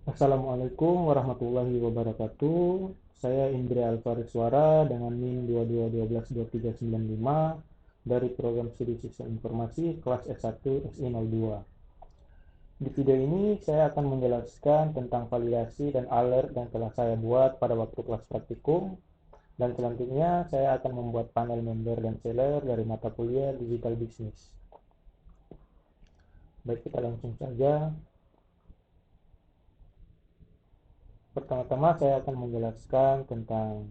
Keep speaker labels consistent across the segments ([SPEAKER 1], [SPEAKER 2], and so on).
[SPEAKER 1] Assalamualaikum warahmatullahi wabarakatuh. Saya Indra Alfariswara dengan NIM 22121235 dari program studi Sistem Informasi kelas S1 SI02. Di video ini saya akan menjelaskan tentang validasi dan alert yang telah saya buat pada waktu kelas praktikum, dan selanjutnya saya akan membuat panel member dan seller dari mata kuliah Digital Business. Baik, kita langsung saja. Pertama-tama saya akan menjelaskan tentang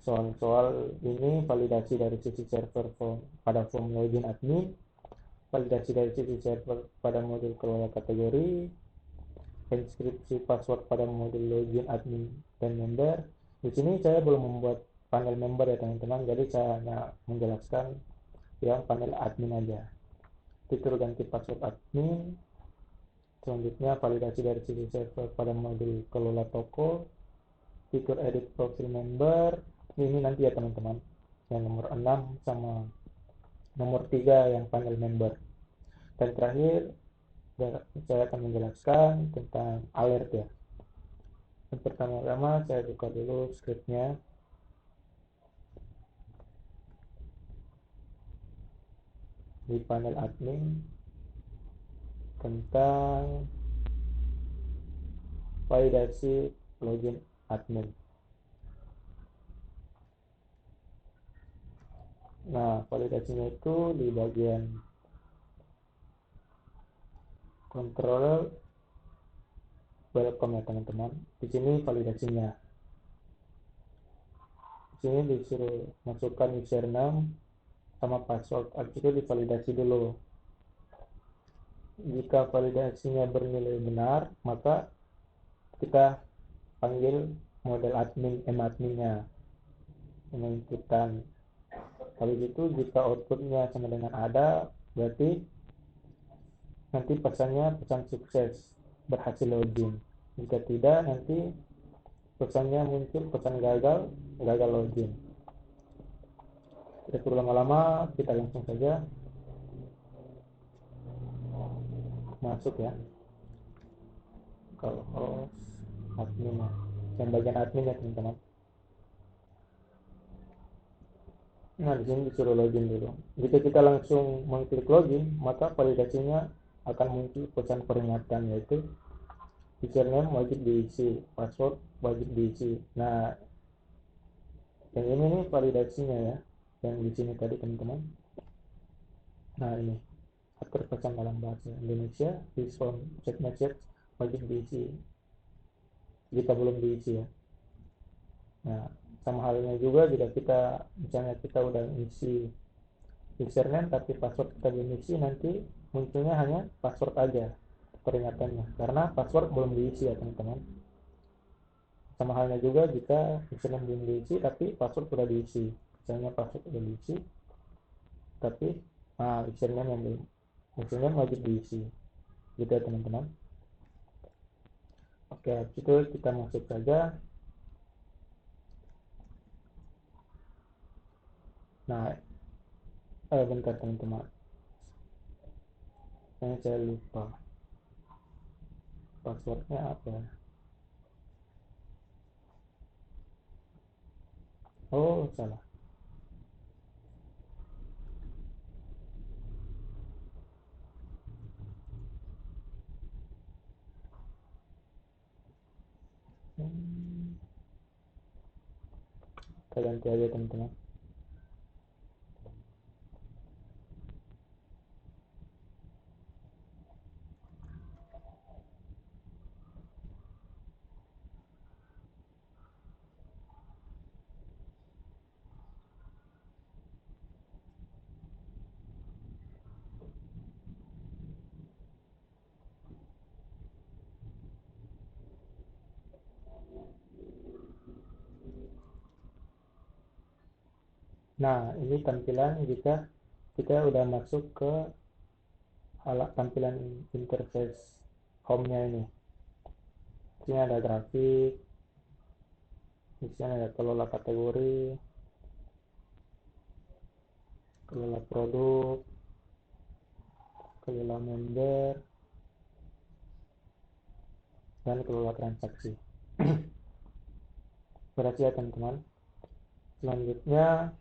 [SPEAKER 1] soal-soal ini: validasi dari sisi server pada form login admin, validasi dari sisi server pada modul kelola kategori, inskripsi password pada modul login admin dan member. Di sini saya belum membuat panel member ya teman-teman, jadi saya hanya menjelaskan yang panel admin aja. Fitur ganti password admin, selanjutnya validasi dari sisi server pada modul kelola toko, fitur edit profil member, ini nanti ya teman-teman, yang nomor 6 sama nomor 3 yang panel member. Dan terakhir saya akan menjelaskan tentang alert ya. Yang pertama-tama saya buka dulu scriptnya. Di panel admin tentang validasi login admin. Nah, validasinya itu di bagian control welcome ya teman-teman. Di sini validasinya. Di sini disuruh masukkan username sama password. Habis itu divalidasi dulu. Jika validasinya bernilai benar, maka kita panggil model admin adminnya menentukan. Habis itu jika outputnya sama dengan ada, berarti nanti pesannya pesan sukses, berhasil login. Jika tidak, nanti pesannya muncul pesan gagal, gagal login. Tidak perlu lama-lama, kita langsung saja masuk ya kalau admin ya, yang bagian admin ya teman-teman. Nah, di sini disuruh login dulu. Jika kita langsung mengklik login, maka validasinya akan muncul pesan peringatan, yaitu username wajib diisi, password wajib diisi. Nah, yang ini nih validasinya ya, yang di sini tadi teman-teman. Nah, ini atur pesan dalam bahasa Indonesia, this form check message wajib diisi jika belum diisi ya. Nah, sama halnya juga jika kita misalnya kita udah isi username tapi password kita belum isi, nanti munculnya hanya password aja peringatannya karena password belum diisi ya teman-teman. Sama halnya juga jika username belum diisi tapi password sudah diisi. Misalnya password sudah diisi tapi username yang belum, username wajib diisi gitu ya teman-teman. Oke, itu kita masuk saja. Nah, bentar teman-teman, saya lupa passwordnya apa. Oh, salah. Hmm, kita ganti aja teman-teman. Nah, ini tampilan jika kita udah masuk ke alat tampilan interface home-nya ini. Di sini ada grafik, di sini ada kelola kategori, kelola produk, kelola member, dan kelola transaksi. Berhasil ya teman-teman. Selanjutnya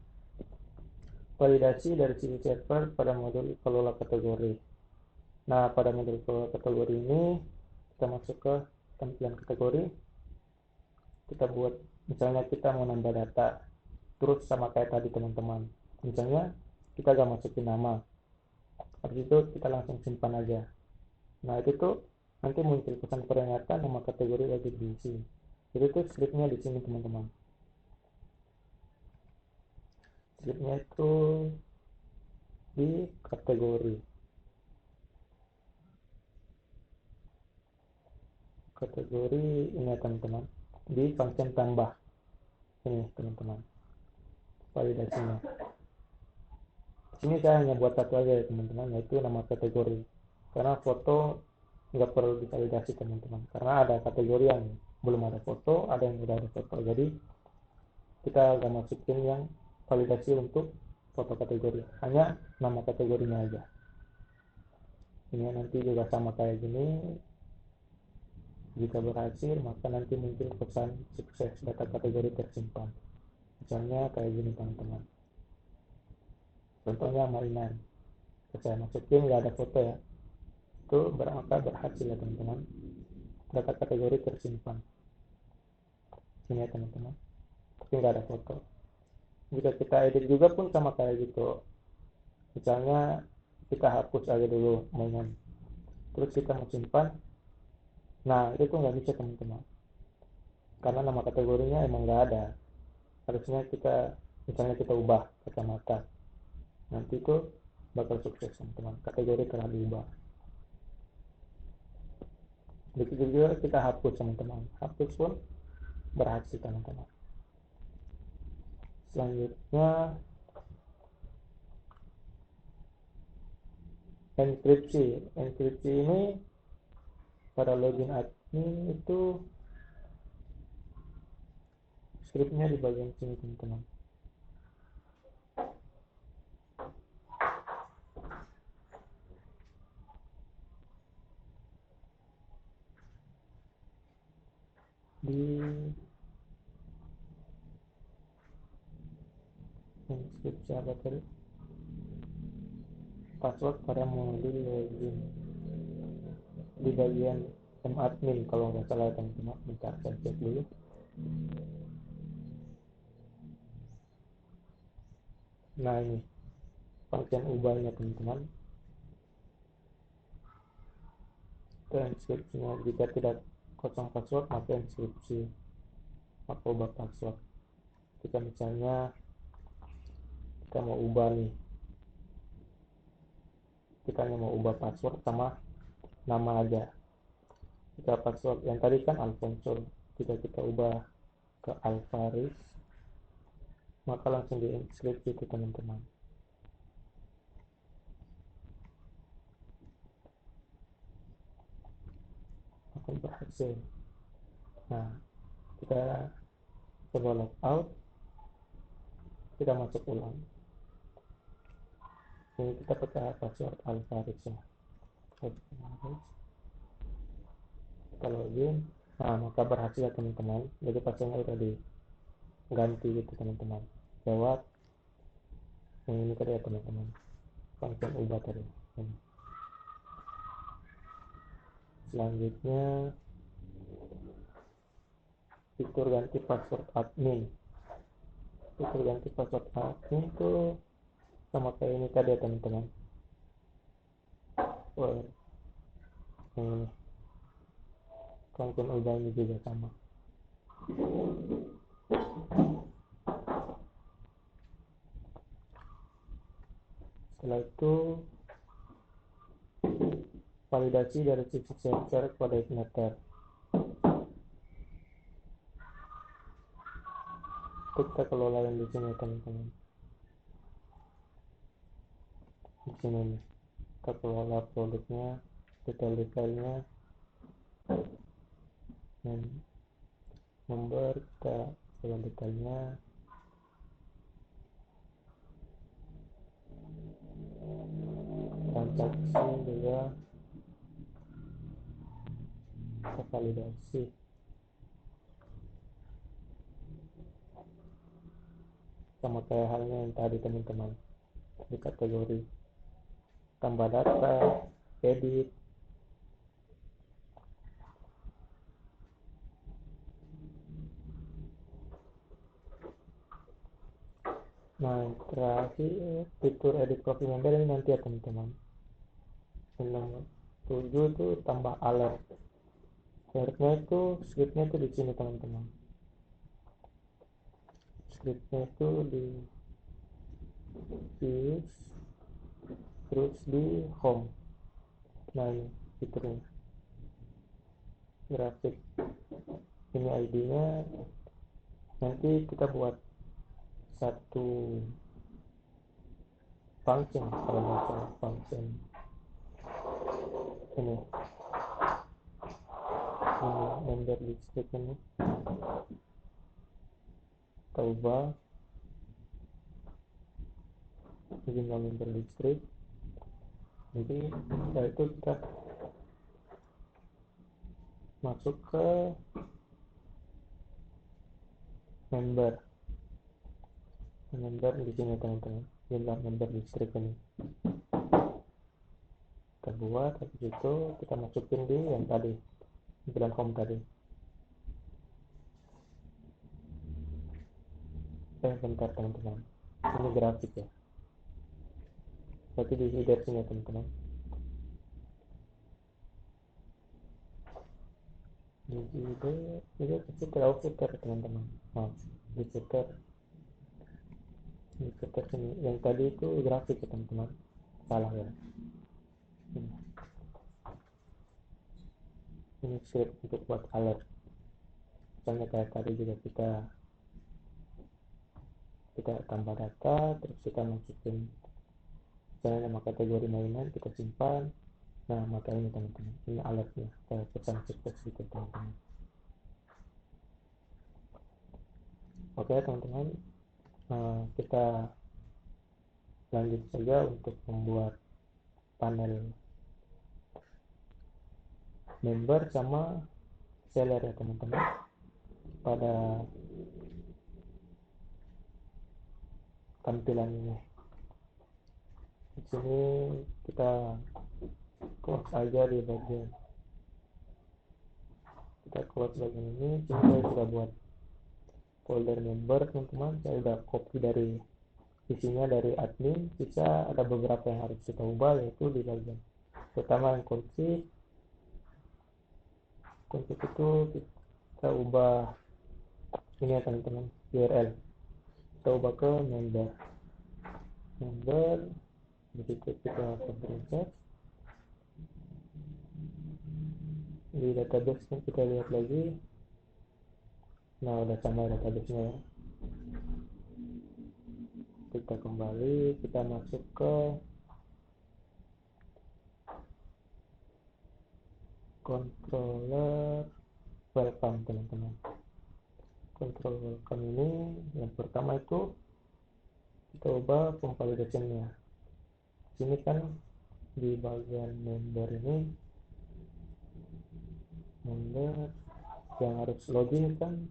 [SPEAKER 1] validasi dari sisi server pada modul kelola kategori. Nah, pada modul kelola kategori ini kita masuk ke tampilan kategori. Kita buat, misalnya kita mau nambah data, terus sama kayak tadi teman-teman. Misalnya kita gak masukin nama, habis itu kita langsung simpan aja. Nah, itu tuh nanti muncul pesan peringatan nama kategori wajib diisi. Jadi itu scriptnya di sini teman-teman. Scriptnya itu di kategori ini ya teman-teman, di function tambah ini teman-teman validasinya. Sini saya hanya buat satu aja ya teman-teman, yaitu nama kategori, karena foto nggak perlu divalidasi teman-teman, karena ada kategori yang belum ada foto, ada yang udah ada foto, jadi kita nggak masukin yang validasi untuk foto kategori, hanya nama kategorinya aja. Ini nanti juga sama kayak gini. Jika berhasil, maka nanti muncul pesan sukses, data kategori tersimpan. Misalnya kayak gini teman-teman. Contohnya mainan. Saya masukin nggak ada foto ya. Itu maka berhasil ya teman-teman. Data kategori tersimpan. Ini ya teman-teman. Tapi nggak ada foto. Jika kita edit juga pun sama kayak gitu. Misalnya kita hapus aja dulu mainan. Terus kita mau simpan. Nah, itu nggak bisa teman-teman. Karena nama kategorinya emang nggak ada. Harusnya kita, misalnya kita ubah kacamata, nanti itu bakal sukses teman-teman, kategori telah diubah. Begitu juga kita hapus teman-teman, hapus pun berhasil teman-teman. Selanjutnya enkripsi ini pada login admin itu scriptnya di bagian sini teman-teman. Di enkripsi apa tadi, password pada modul login di bagian admin kalau nggak salah teman-teman. Bentar saya cek dulu. Nah, ini function ubahnya teman-teman. Inskripsinya, jika tidak kosong password maka inskripsi, maka ubah password. Jika misalnya kita mau ubah nih, kita hanya mau ubah password sama nama aja. Jika password yang tadi kan Alfonso, jika kita ubah ke Alvaris, maka langsung diinskripsi itu teman-teman. Akan berhasil. Nah, kita coba log out, kita masuk ulang. Ini kita pakai password Alvaris ya. Kita login. Nah, maka berhasil ya teman-teman. Jadi passwordnya udah diganti gitu teman-teman, lewat yang ini tadi ya teman-teman, function ubah tadi. Selanjutnya fitur ganti password admin. Fitur ganti password admin itu sama kayak ini tadi ya teman-teman. Yang ini function ubah ini juga sama. Setelah itu validasi dari sisi server pada Igniter. Kita kelola yang di sini teman-teman. Di sini nih, kita kelola produknya, detail-detailnya, dan nomor kita kelola detailnya. Transaksi juga kita validasi. Sama kayak halnya yang tadi teman-teman, di kategori tambah data, edit. Nah, yang terakhir fitur edit profil member ini nanti ya teman-teman. Yang nomor 7 itu tambah alert. Scriptnya itu di sini teman-teman. Scriptnya itu di views, terus di home. Nah, ini fiturnya grafik. Ini ID-nya. Nanti kita buat satu function, kalau macam function ini member listrik ini kita ubah jumlah member listrik. Jadi setelah itu kita masuk ke member di sini teman-teman, jumlah member listrik ini kita buat. Habis itu kita masukin di yang tadi, tampilan home tadi. Bentar teman-teman, ini grafik ya, berarti di header sini teman-teman. Di footer footer teman-teman. Nah, di footer sini yang tadi itu grafik ya teman-teman, salah ya. Ini script untuk buat alert. Misalnya kayak tadi juga kita tambah data, terus kita masukin misalnya nama kategori mainan, kita simpan. Nah, maka ini teman-teman, ini alertnya, saya pesan sukses gitu teman-teman. Oke teman-teman, kita lanjut saja untuk membuat panel member sama seller ya teman-teman. Pada tampilan ini, di sini kita close aja di bagian, kita close bagian ini. Sini saya sudah buat folder member teman-teman, saya sudah copy dari isinya dari admin. Sisa ada beberapa yang harus kita ubah, yaitu di bagian pertama yang config itu kita ubah ini ya teman-teman, URL kita ubah ke member. Begitu kita insert di database kan, kita lihat lagi. Nah, udah sama database nya ya. Kita kembali, kita masuk ke controller welcome teman-teman. Control welcome ini yang pertama itu kita ubah form validation-nya. Sini kan di bagian member ini, member yang harus login kan,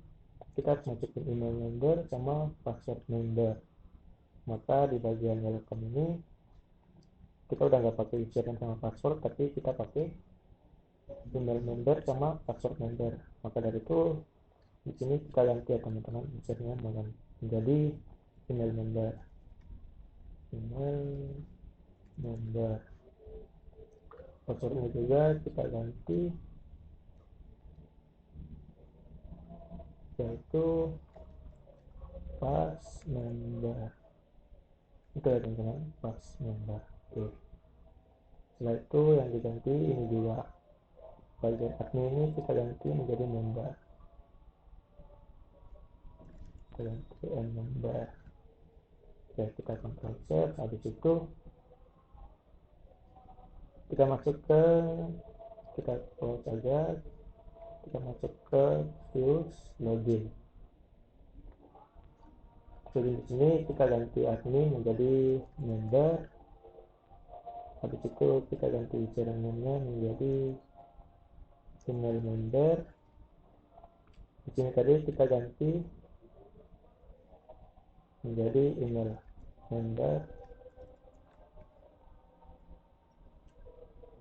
[SPEAKER 1] kita harus masukin email member sama password member. Maka di bagian welcome ini kita udah nggak pakai username sama password, tapi kita pakai email member sama password member. Maka dari itu di sini kita ganti ya teman-teman, username menjadi email member. Passwordnya juga kita ganti, yaitu pass member. Itu ya teman-teman, pass member. Oke. Setelah itu yang diganti ini juga, bagian admin ini kita ganti menjadi member. Kita ganti member. Oke, kita kontrol save. Habis itu kita masuk ke, kita close saja, kita masuk ke views login. Jadi di sini kita ganti admin menjadi member. Habis itu kita ganti username-nya menjadi email member. Di sini tadi kita ganti menjadi email member.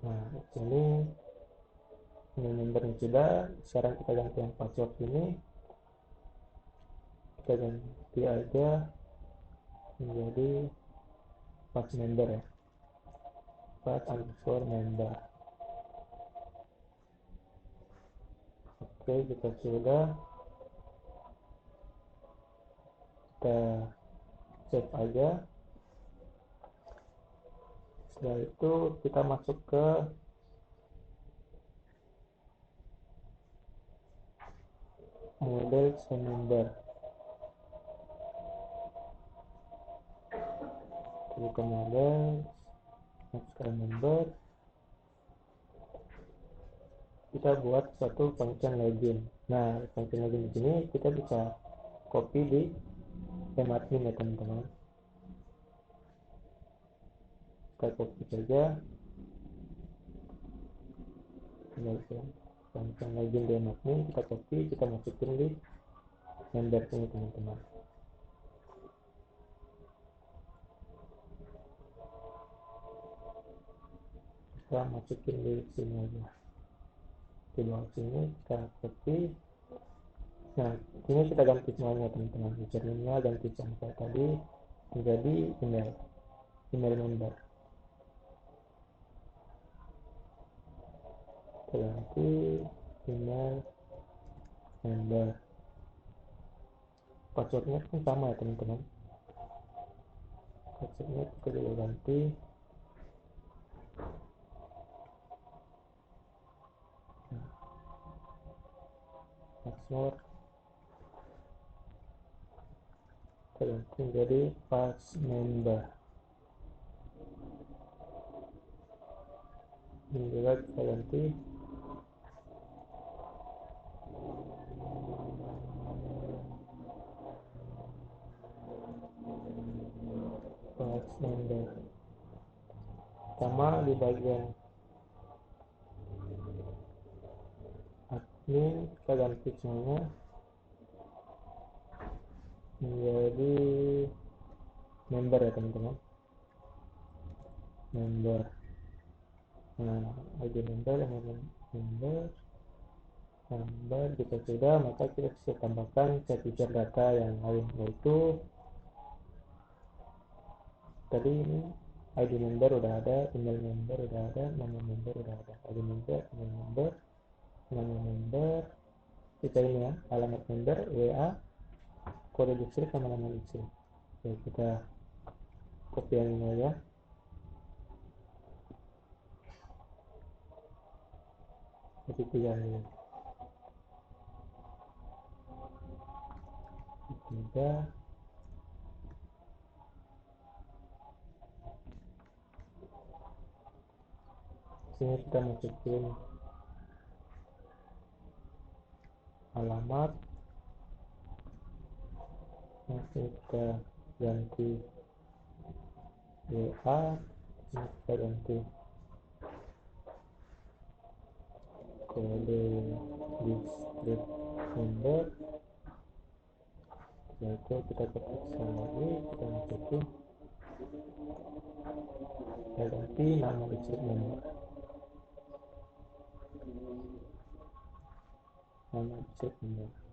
[SPEAKER 1] Nah, di sini email membernya sudah. Sekarang kita ganti yang password ini, kita ganti aja menjadi pass member ya, pass_member. Oke, kita sudah, kita save aja. Setelah itu kita masuk ke model member. Buka model, masuk ke member. Kita buat satu function login. Nah, function login di sini kita bisa copy di admin ya teman-teman. Kita copy saja. Function login di admin kita copy, kita masukin di member ini teman-teman. Kita masukin di sini aja, di bawah sini kita copy. Nah, ini kita ganti semuanya teman-teman. Username-nya ganti sampai tadi menjadi email member. Kita ganti email member. Passwordnya pun sama ya teman-teman. Passwordnya kita juga ganti. Password kita ganti menjadi pass member. Ini juga kita ganti pass member. Sama di bagian admin kita ganti semuanya menjadi member ya teman-teman. Member. Nah, ID member, member kita sudah, maka kita bisa tambahkan feature data yang lain, yaitu tadi ini ID member udah ada, email member udah ada, nama member udah ada, ID member, email member, nama member, kita ini ya, alamat member, WA, kode distrik sama nama distrik. Oke, kita copy yang ini aja. Jadi tiga ini. Tiga. Sini kita masukin alamat. Kita ganti WA, kita ganti kode distrik member. Setelah itu kita ketikkan lagi, kita masukin, kita ganti nama distrik member,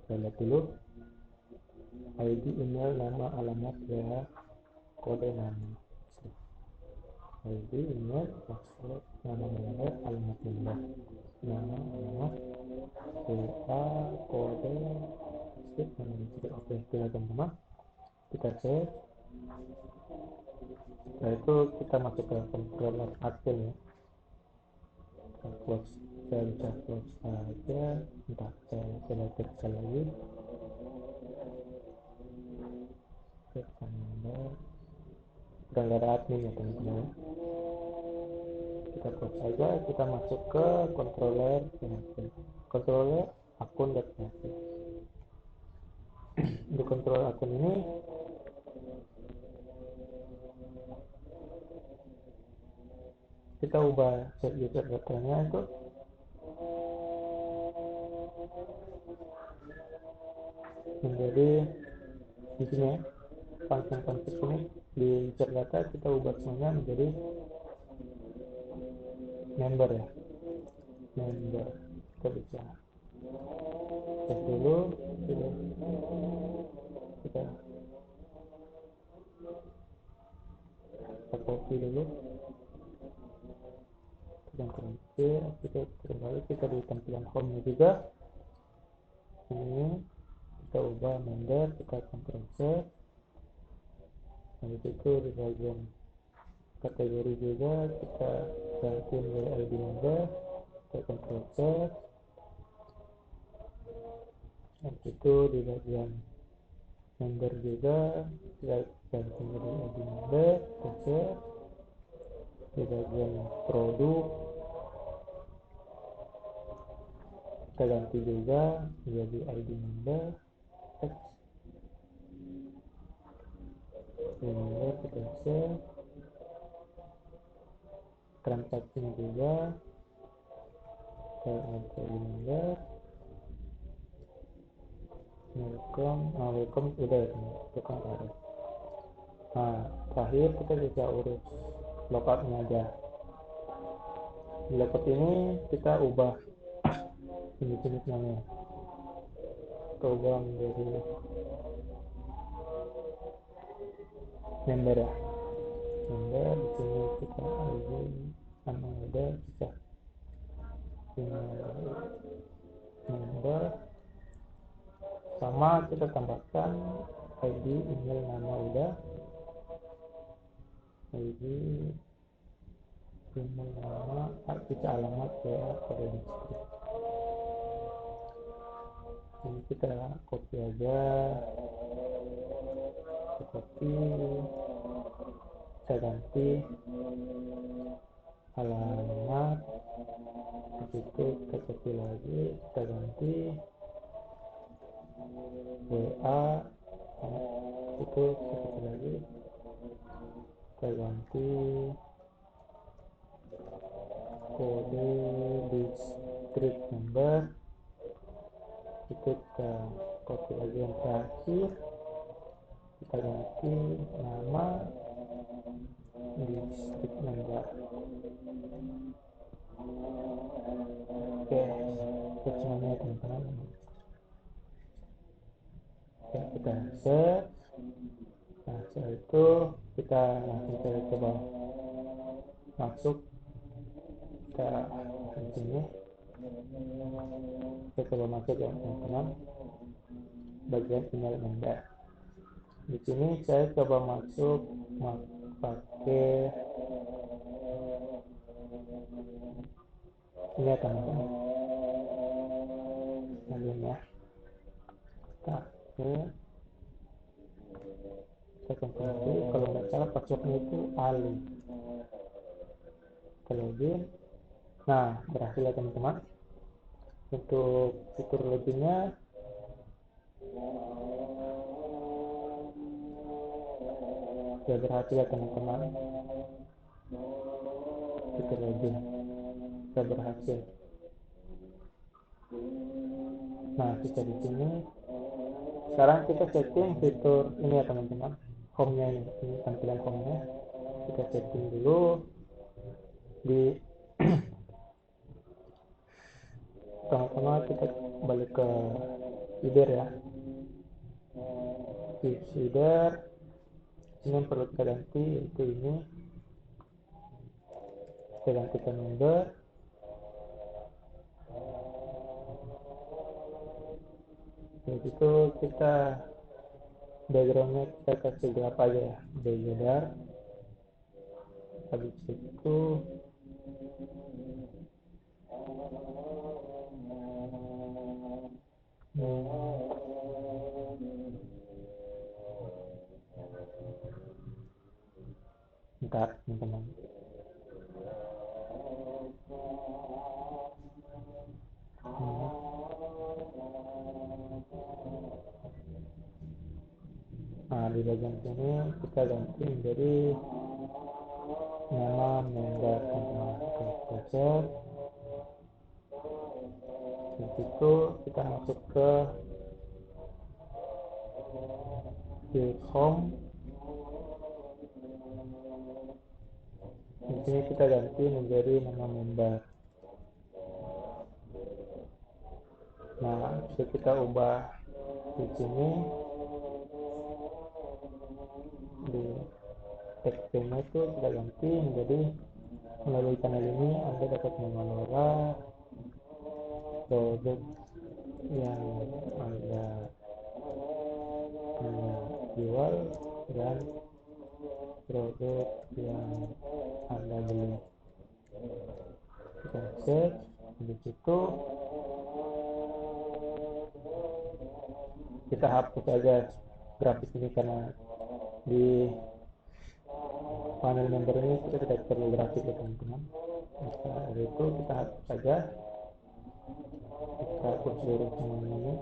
[SPEAKER 1] kita lihat dulu ID, email, nama, alamat, WA, kode, nama distrik. ID, email, password, nama member, alamat member, nama, alamat, WA, kode distrik, nama distrik. Oke, kita teman-teman, kita save. Setelah itu kita masuk ke controller admin ya. Kita close, saya bisa close aja. Entah, saya select sekali lagi. Udah nggak ada admin ya teman-teman. Kita close aja, kita masuk ke controller akun dan di controller akun ini kita ubah set user datanya itu di sini ya, function ini di insert data kita ubah semuanya menjadi member ya, member. Kita bisa cek dulu, kita copy dulu, kita kembali kita di tampilan home juga ini kita ubah member, kita Ctrl C. Habis itu di bagian kategori juga kita ganti menjadi ID member, kita Ctrl C. Habis itu di bagian member juga kita ganti menjadi ID member, kita C. Di bagian produk kita ganti juga menjadi ID member, text member, kita C. Transaksinya juga kita ganti ID member, welcome udah ya, itu kan harus. Nah terakhir kita bisa urus lookup-nya aja. Di lookup ini kita ubah jenis namanya, kita ubah menjadi member ya, member. Di sini kita ID nama udah bisa member, sama kita tambahkan ID, email, nama udah, ID, email, nama, kita alamat ya, pada distrik. Ini kita copy aja, kita copy, saya ganti alamat, itu kita copy lagi, kita ganti WA, itu kita copy lagi, kita ganti kode distrik number, itu kita copy lagi yang terakhir, kita ganti nama distrik number. Oke, itu semuanya teman-teman. Oke, kita save. Nah setelah itu kita langsung coba masuk, kita di sini kita coba masuk ya teman-teman, bagian email member. Di sini saya coba masuk pakai ini ya teman-teman, login ya. Saya konfirmasi, kalau nggak salah passwordnya itu Ali. Kita login. Nah berhasil ya teman-teman. Untuk fitur loginnya sudah berhasil ya teman-teman, fitur login sudah berhasil. Nah kita di sini sekarang kita setting fitur ini ya teman-teman, home-nya ini tampilan home-nya kita setting dulu di pertama kita balik ke header ya, di header ini yang perlu kita ganti yaitu ini, kita ganti ke member. Begitu kita backgroundnya kita kasih gelap aja ya, dark. Habis itu bentar teman-teman. Nah di bagian sini kita ganti menjadi nama member teman-teman. Kita di situ kita masuk ke di home. Di sini kita ganti menjadi nama member. Nah, bisa kita ubah di sini di teksturnya itu kita ganti menjadi melalui channel ini Anda dapat mengelola produk yang Anda jual dan produk yang Anda beli. Kita cek di situ, kita hapus aja grafis ini karena di panel member ini kita tidak perlu grafik ya teman-teman. Maka dari itu kita hapus saja, kita hapus seluruh semua ini,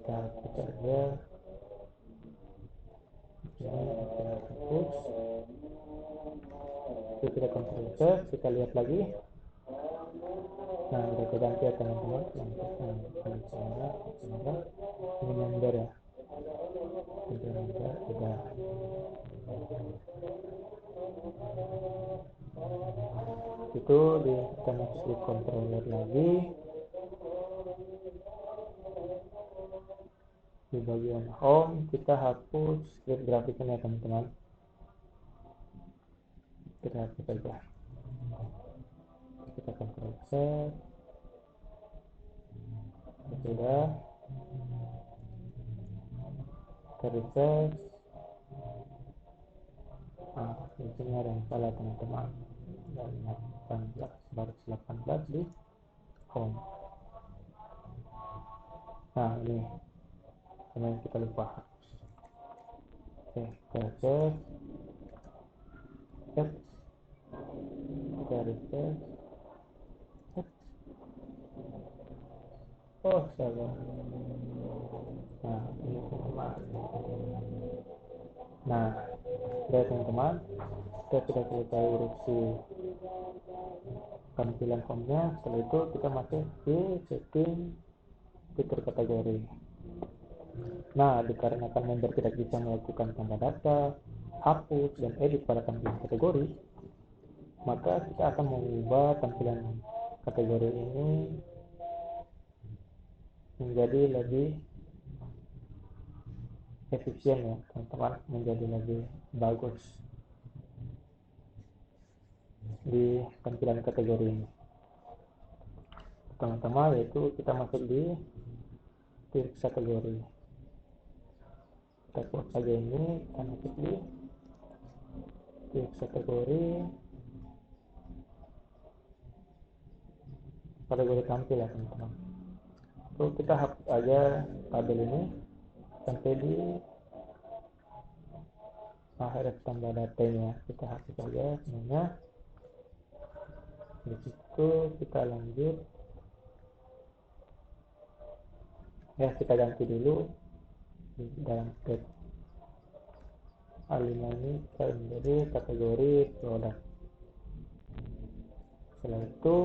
[SPEAKER 1] kita hapus saja ini, kita hapus. Itu kita kontrol C, kita lihat lagi. Nah, udah keganti ya teman-teman. Ini member ya, member udah. Itu kita masuk di controller lagi, di bagian home kita hapus script grafiknya teman-teman, kita hapus aja, kita kontrol C, sudah, kita refresh. Nah, di sini ada yang salah teman-teman, dari 18 baris 18 di home. Nah, ini yang kita lupa hapus. Oke, kita save, kita refresh. Oh, salah. Nah, ini teman-teman. Nah, lihat teman-teman, kita sudah selesai urus tampilan home-nya. Setelah itu kita masuk di setting fitur kategori. Nah, dikarenakan member tidak bisa melakukan tambah data, hapus, dan edit pada tampilan kategori, maka kita akan mengubah tampilan kategori ini menjadi lebih efisien ya teman-teman, menjadi lebih bagus di tampilan kategori ini. Pertama-tama yaitu kita masuk di teks kategori, kita close saja ini, kita masuk di teks kategori tampil ya teman-teman. Lalu kita hapus aja tabel ini sampai di akhir tambah datanya, kita hapus aja semuanya. Di situ kita lanjut ya, kita ganti dulu di dalam tab A5 ini kita menjadi kategori produk. Setelah itu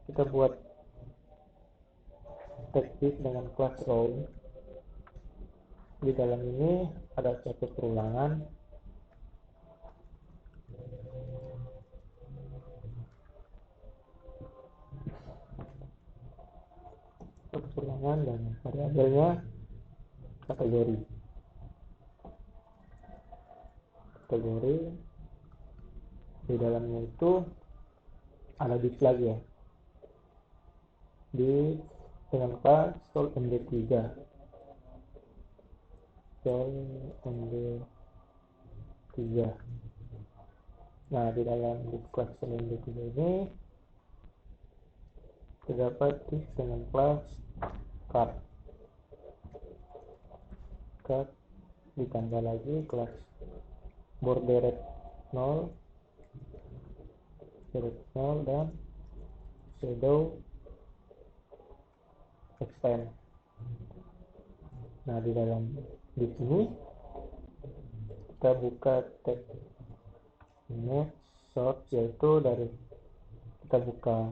[SPEAKER 1] kita buat text dengan kelas row. Di dalam ini ada satu perulangan, dan variabelnya kategori. Di dalamnya itu ada div lagi ya, di dengan kelas sol md3. Nah, di dalam kelas sol md3 ini terdapat div dengan kelas card, ditambah lagi kelas bordered 0, dan shadow extend. Nah, di sini kita buka tag image source, yaitu dari kita buka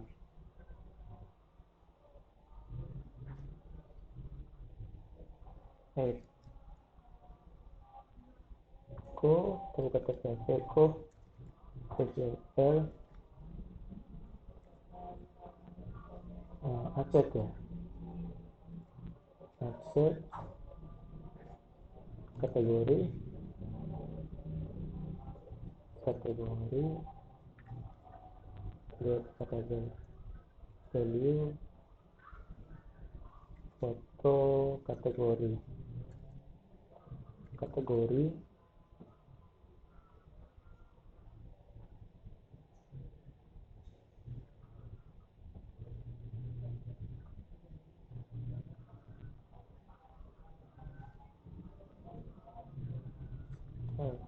[SPEAKER 1] Eko, kita buka TPS Eko, TCL, aset ya, aset, kategori, lihat kategori, value, foto, kategori,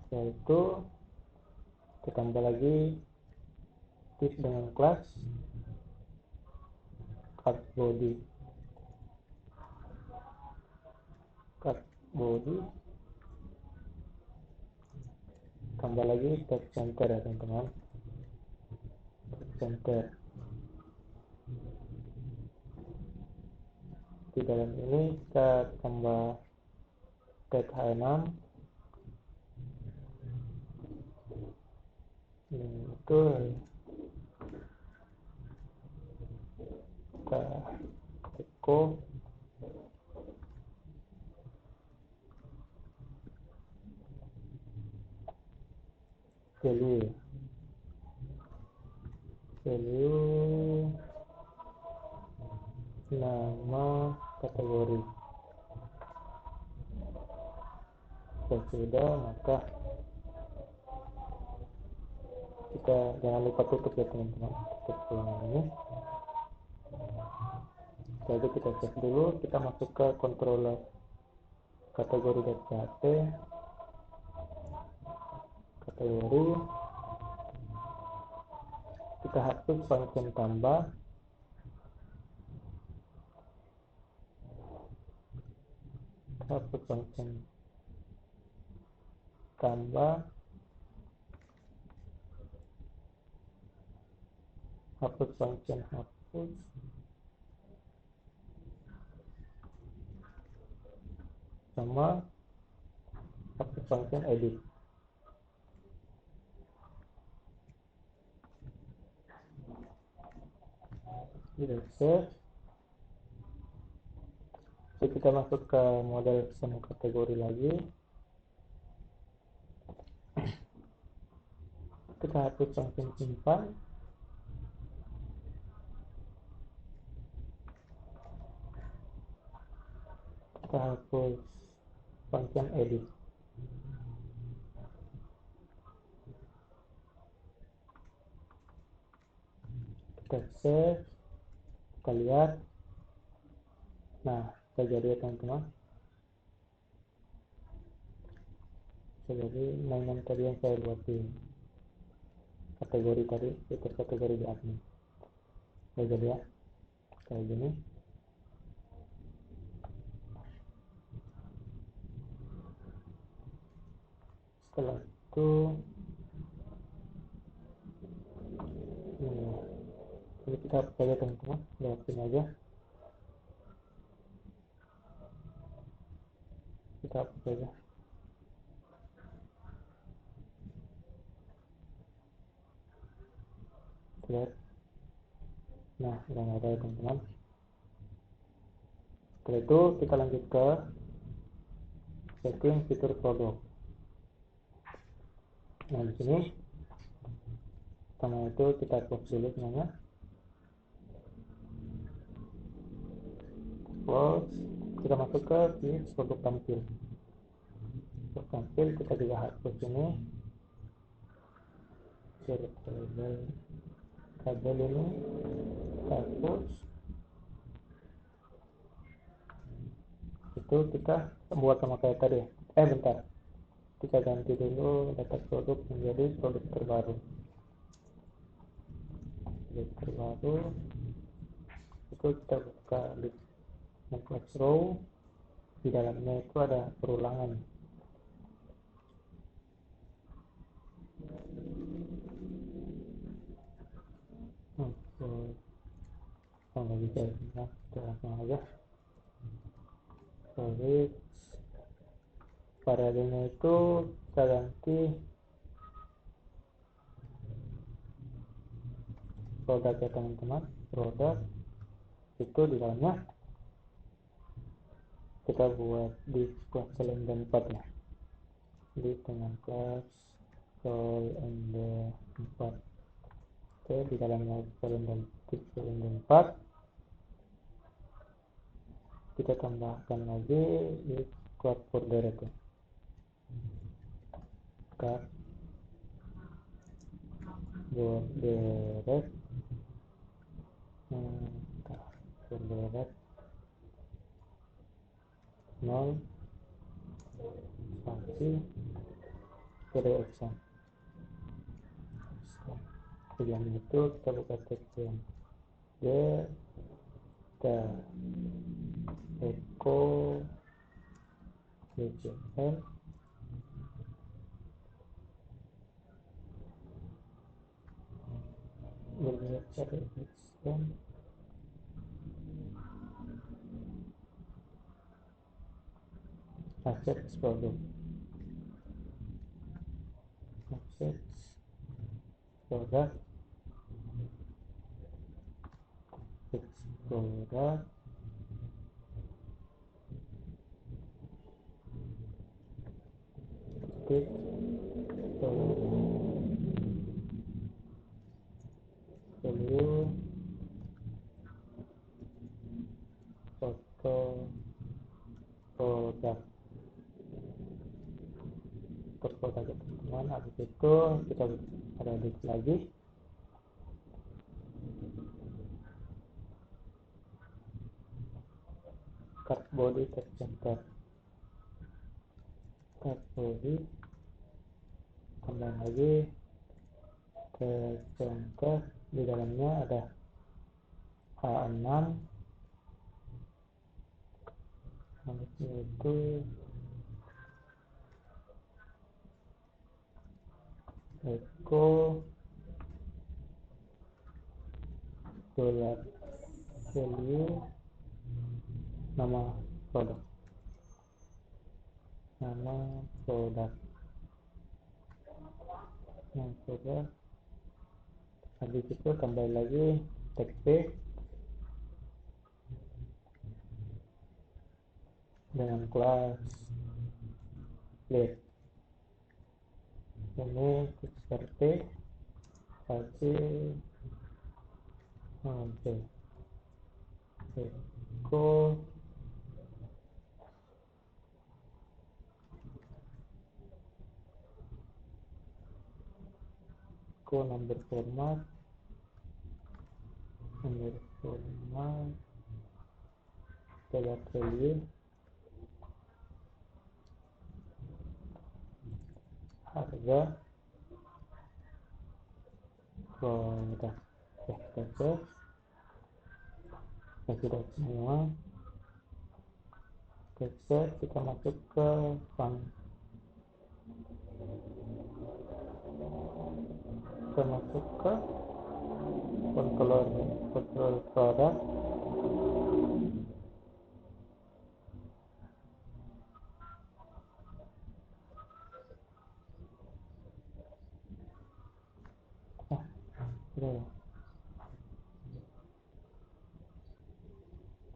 [SPEAKER 1] setelah itu kita tambah lagi div dengan kelas card body, tambah lagi text center ya teman-teman, text center. Di dalam ini kita tambah tag H6, itu kita echo value nama kategori. Sudah, maka kita jangan lupa tutup ya teman-teman, tutup ruangan ini. Jadi kita cek dulu, kita masuk ke controller kategori.php, kategori, kita hapus function tambah, hapus function sama hapus function edit. Kita save. Jadi kita masuk ke model semua kategori lagi, kita hapus function simpan, kita hapus function edit. Kita save, kita lihat. Nah, jadi ya teman-teman, jadi mainan tadi yang saya buatin kategori tadi, itu kategori di admin. Jadi ya kayak gini. Setelah itu ini kita hapus aja teman-teman, lewat sini aja kita hapus aja. Lihat, nah udah nggak ada ya teman-teman. Setelah itu kita lanjut ke setting fitur produk. Nah di sini pertama itu kita close dulu semuanya, close. Kita masuk ke produk tampil. Kita juga hapus ini kabel ini, hapus. Itu kita buat sama kayak tadi. Bentar, kita ganti dulu data produk menjadi produk terbaru. Itu kita buka list next row, di dalamnya itu ada perulangan. ya. Solid variabelnya itu kita ganti produk ya teman-teman. Produk itu di dalamnya kita buat di kelas calendar 4 ya, di dengan kelas calendar 4. Oke, di dalamnya calendar 4 kita tambahkan lagi di kelas border itu kelas border border 0 spasi period action. Tujuannya itu kita buka teks yang kita echo BCL belajar action asset produk asset produk produk titik value foto produk produk teman-teman. Habis itu kita ada edit lagi card body text center, card body tambah lagi text center. Di dalamnya ada H6 itu echo dollar value nama produk habis itu tambah lagi text page dengan kelas lead. Ini seperti kasih echo number format dollar value harga produk. Sudah semua kita masuk ke font, kita masuk ke control produk.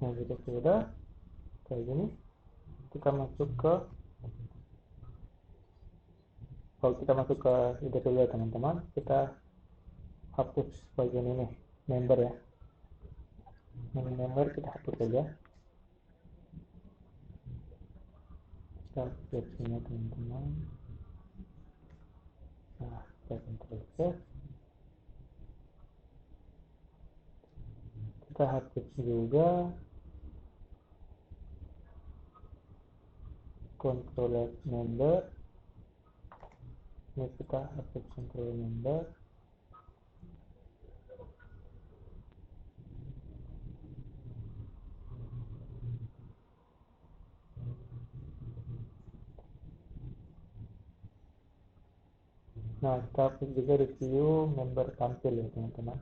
[SPEAKER 1] Nah, jika sudah kayak gini, kita masuk ke kalau kita masuk ke ide dulu ya teman-teman, kita hapus bagian ini member ya, member kita hapus saja. Kita lihat sini teman-teman. Nah, kita Ctrl C, kita hapus juga controller member. Ini kita hapus controller member. Nah, kita hapus juga review member tampil ya teman-teman.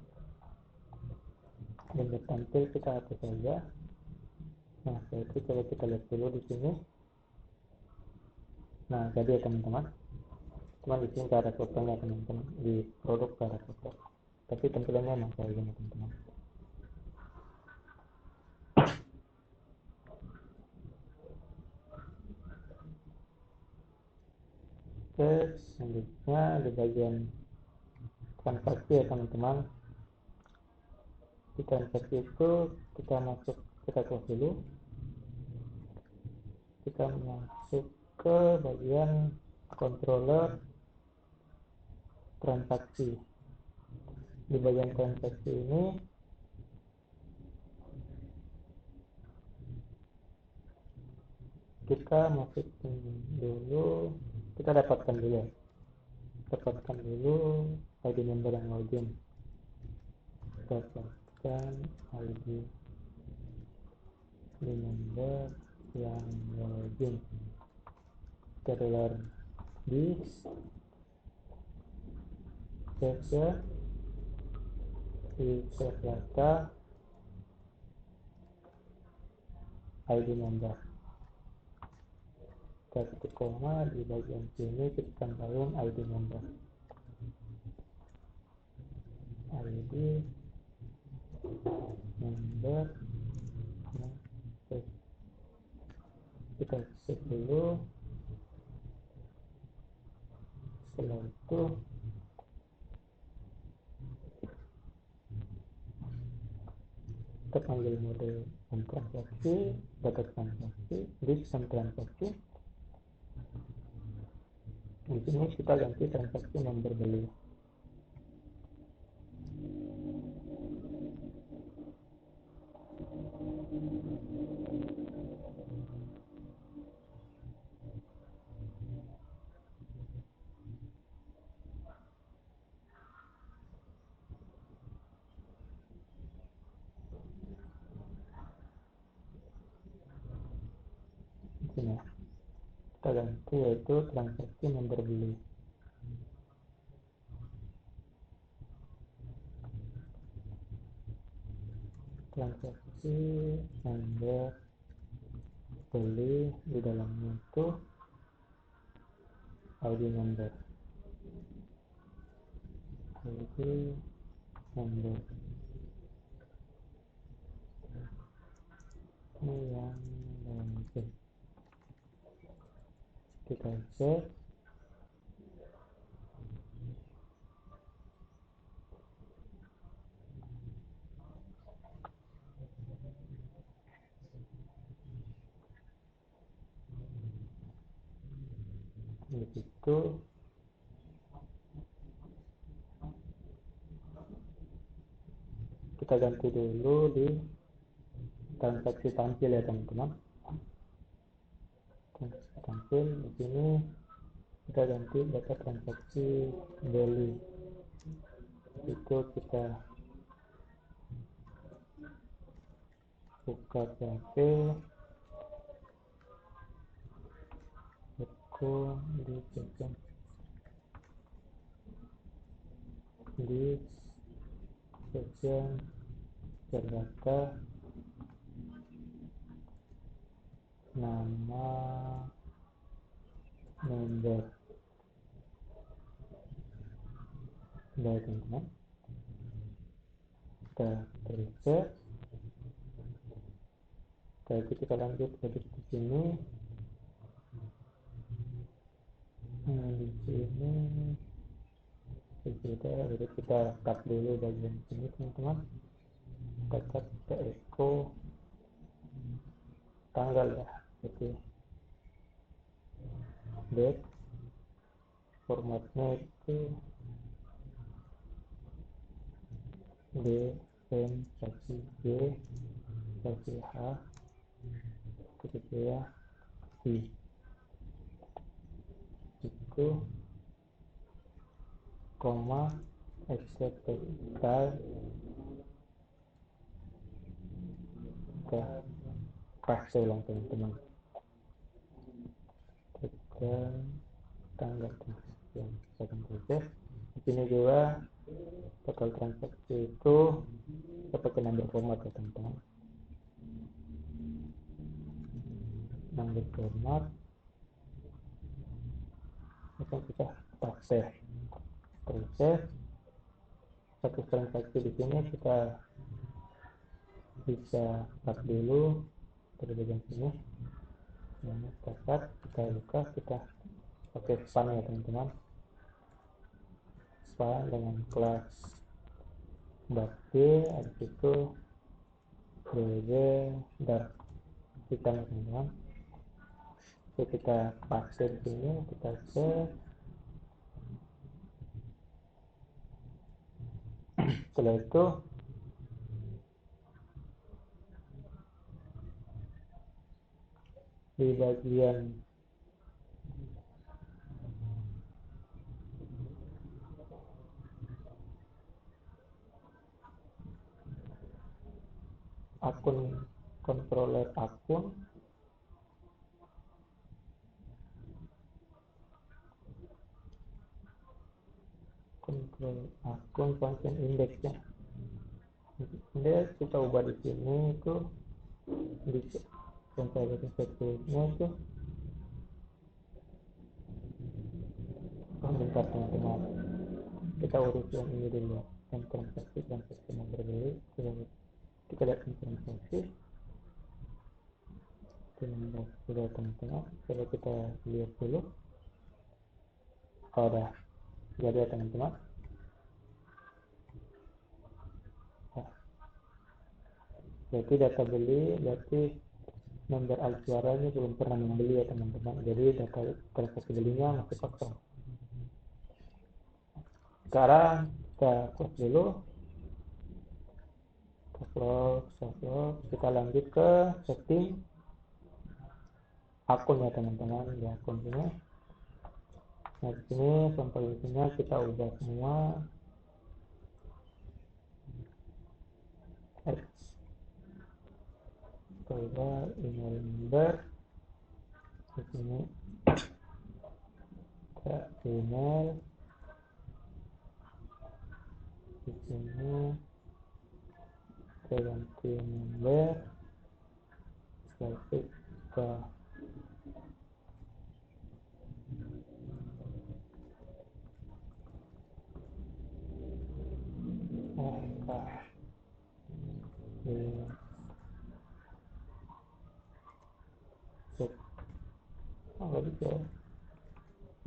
[SPEAKER 1] Member tampil kita hapus saja. Nah, setelah itu coba kita lihat dulu di sini. Nah, jadi ya teman-teman, cuma di sini ada fotonya teman-teman, di produk ada foto, tapi tampilannya emang kayak gini teman-teman. Oke, selanjutnya di bagian transaksi ya teman-teman. Di transaksi itu kita close dulu, kita masuk ke bagian controller transaksi. Di bagian transaksi ini kita masukin dulu, kita dapatkan dulu ID member yang login, dapatkan ID member yang login, taruh di save di save data ID member, satu koma di bagian sini kita tambahin ID member, ID member. Nah, kita save dulu. Setelah itu kita panggil mode transaksi, data transaksi, di sistem transaksi. Di sini kita ganti transaksi member beli. Di sini kita ganti yaitu transaksi member beli. Transaksi member beli, di dalamnya itu ID member, ID member ini yang login. Kita save. Di situ kita ganti dulu di transaksi tampil ya teman-teman. Transaksi tampil di sini kita ganti data transaksi beli. Itu kita buka PHP, buku di section terdata nama member. Baik teman-teman, kita reset. Setelah itu kita lanjut edit di sini. Di sini kita tag dulu bagian sini teman-teman. Kita echo tanggal ya, jadi date, formatnya itu D, M, spasi G, spasi H, titik ya, I. Itu koma expected time, kita kasih ulang teman-teman, kita tanggal yang second proses. Di sini juga total transaksi itu kita pakai number format ya teman-teman. ngambil format, langsung kita save. Terus save satu transaksi di sini kita bisa cut dulu dari bagian sini. Nah, kita buka, kita pakai span ya teman-teman, span dengan kelas dark habis itu bw dark hitam ya teman-teman. Jadi kita paste di sini, kita save. Setelah itu di bagian akun, controller akun, function indexnya, kita ubah di sini itu di controller-nya itu bentar teman-teman, kita urus yang ini dulu, yang transaksi yang berbeli. Kita lihat transaksi sudah teman-teman. Coba kita lihat dulu. Udah jadi ya teman-teman. Berarti data beli, berarti member Alsuara ini belum pernah membeli ya teman-teman. Jadi data transaksi belinya masih kosong. Sekarang kita close dulu, kita lanjut ke setting akun ya teman-teman. Di akun ini, nah di sini sampel isinya kita ubah semua. Coba email member di sini, kita email di sini, kita ganti member, setelah itu kita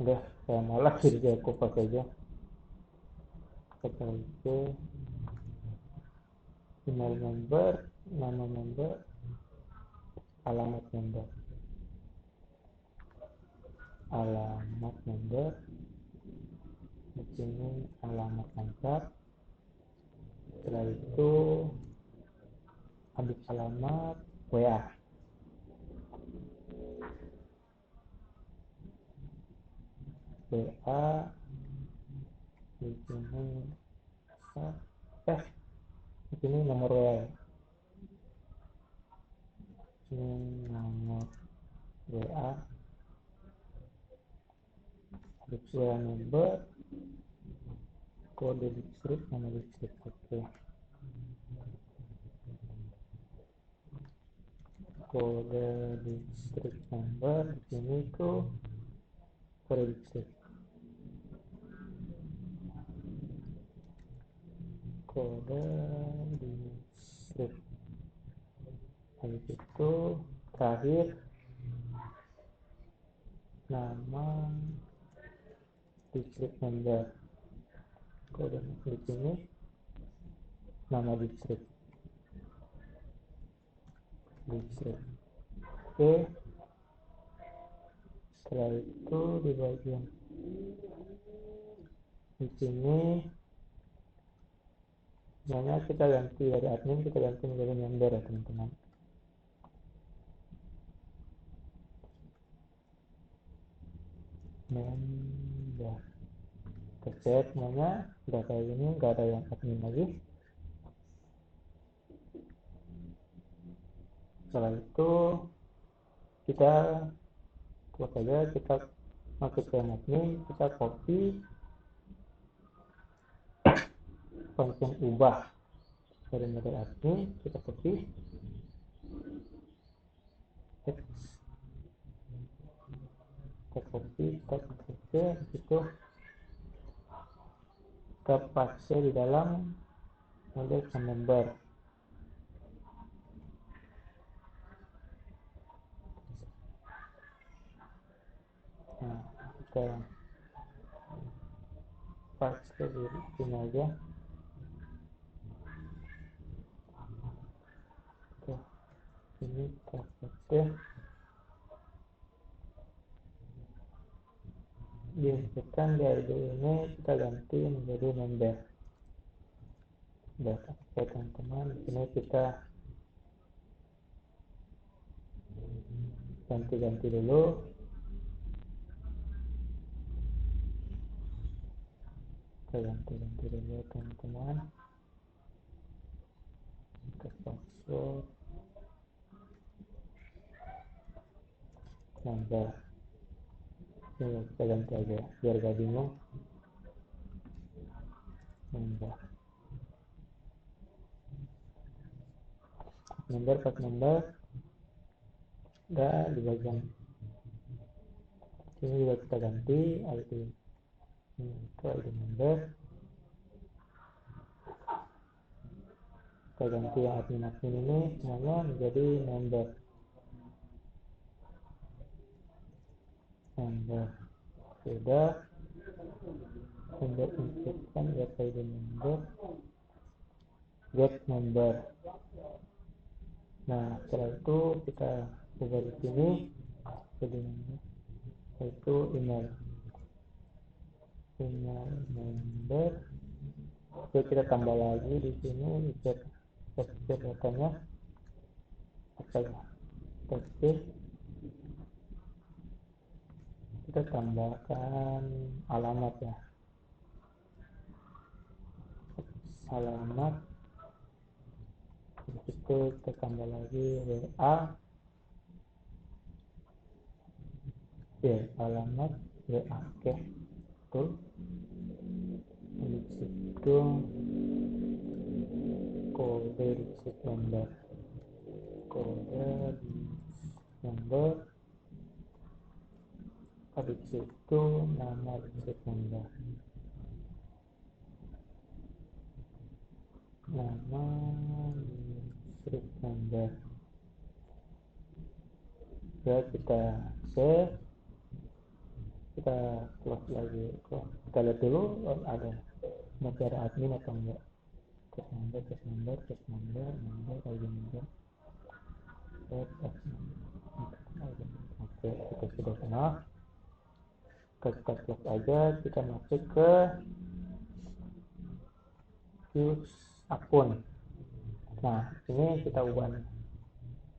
[SPEAKER 1] udah saya malas jadi saya kopas aja. Kita itu email member, nama member, alamat member, di sini alamat lengkap. Setelah itu habis alamat WA, di sini di sini nomor WA, ini nomor WA, habis WA member, kode distrik, nama distrik. Oke, kode distrik member di sini tuh kode distrik, kode distrik. Habis itu terakhir nama distrik member, kode di sini nama distrik. Oke, setelah itu di bagian di sini namanya kita ganti dari admin, kita ganti menjadi member ya teman-teman. Member, kita set namanya udah kayak gini, nggak ada yang admin lagi. Setelah itu kita close aja, kita masuk ke admin, kita copy function ubah dari model admin, kita copy kita copy, kita paste, itu kita paste di dalam model member. Nah, kita paste di sini aja. Oke, ini kita paste. Diinputkan di ID ini kita ganti menjadi member. Oke teman-teman, di sini kita ganti dulu. Kita ganti dulu teman-teman. Kita password member. Ini kita ganti aja biar gak bingung. Member pas member udah di bagian ini juga kita ganti ID ini itu ID member, kita ganti yang admin ini semuanya menjadi member. Sudah inputkan get ID member, get member. Nah setelah itu kita coba di sini jadi itu email member. Oke, kita tambah lagi di sini cek datanya apa ya, kita tambahkan alamat ya, alamat. Itu kita tambah lagi WA ya, alamat WA. Oke, betul. Di situ kode receipt number, di situ nama receipt number, ya kita save, kita close lagi. Kita lihat dulu ada masih ada admin atau enggak. Member oke, kita sudah kenal. Kita close aja, kita masuk ke use akun. Nah ini kita ubah,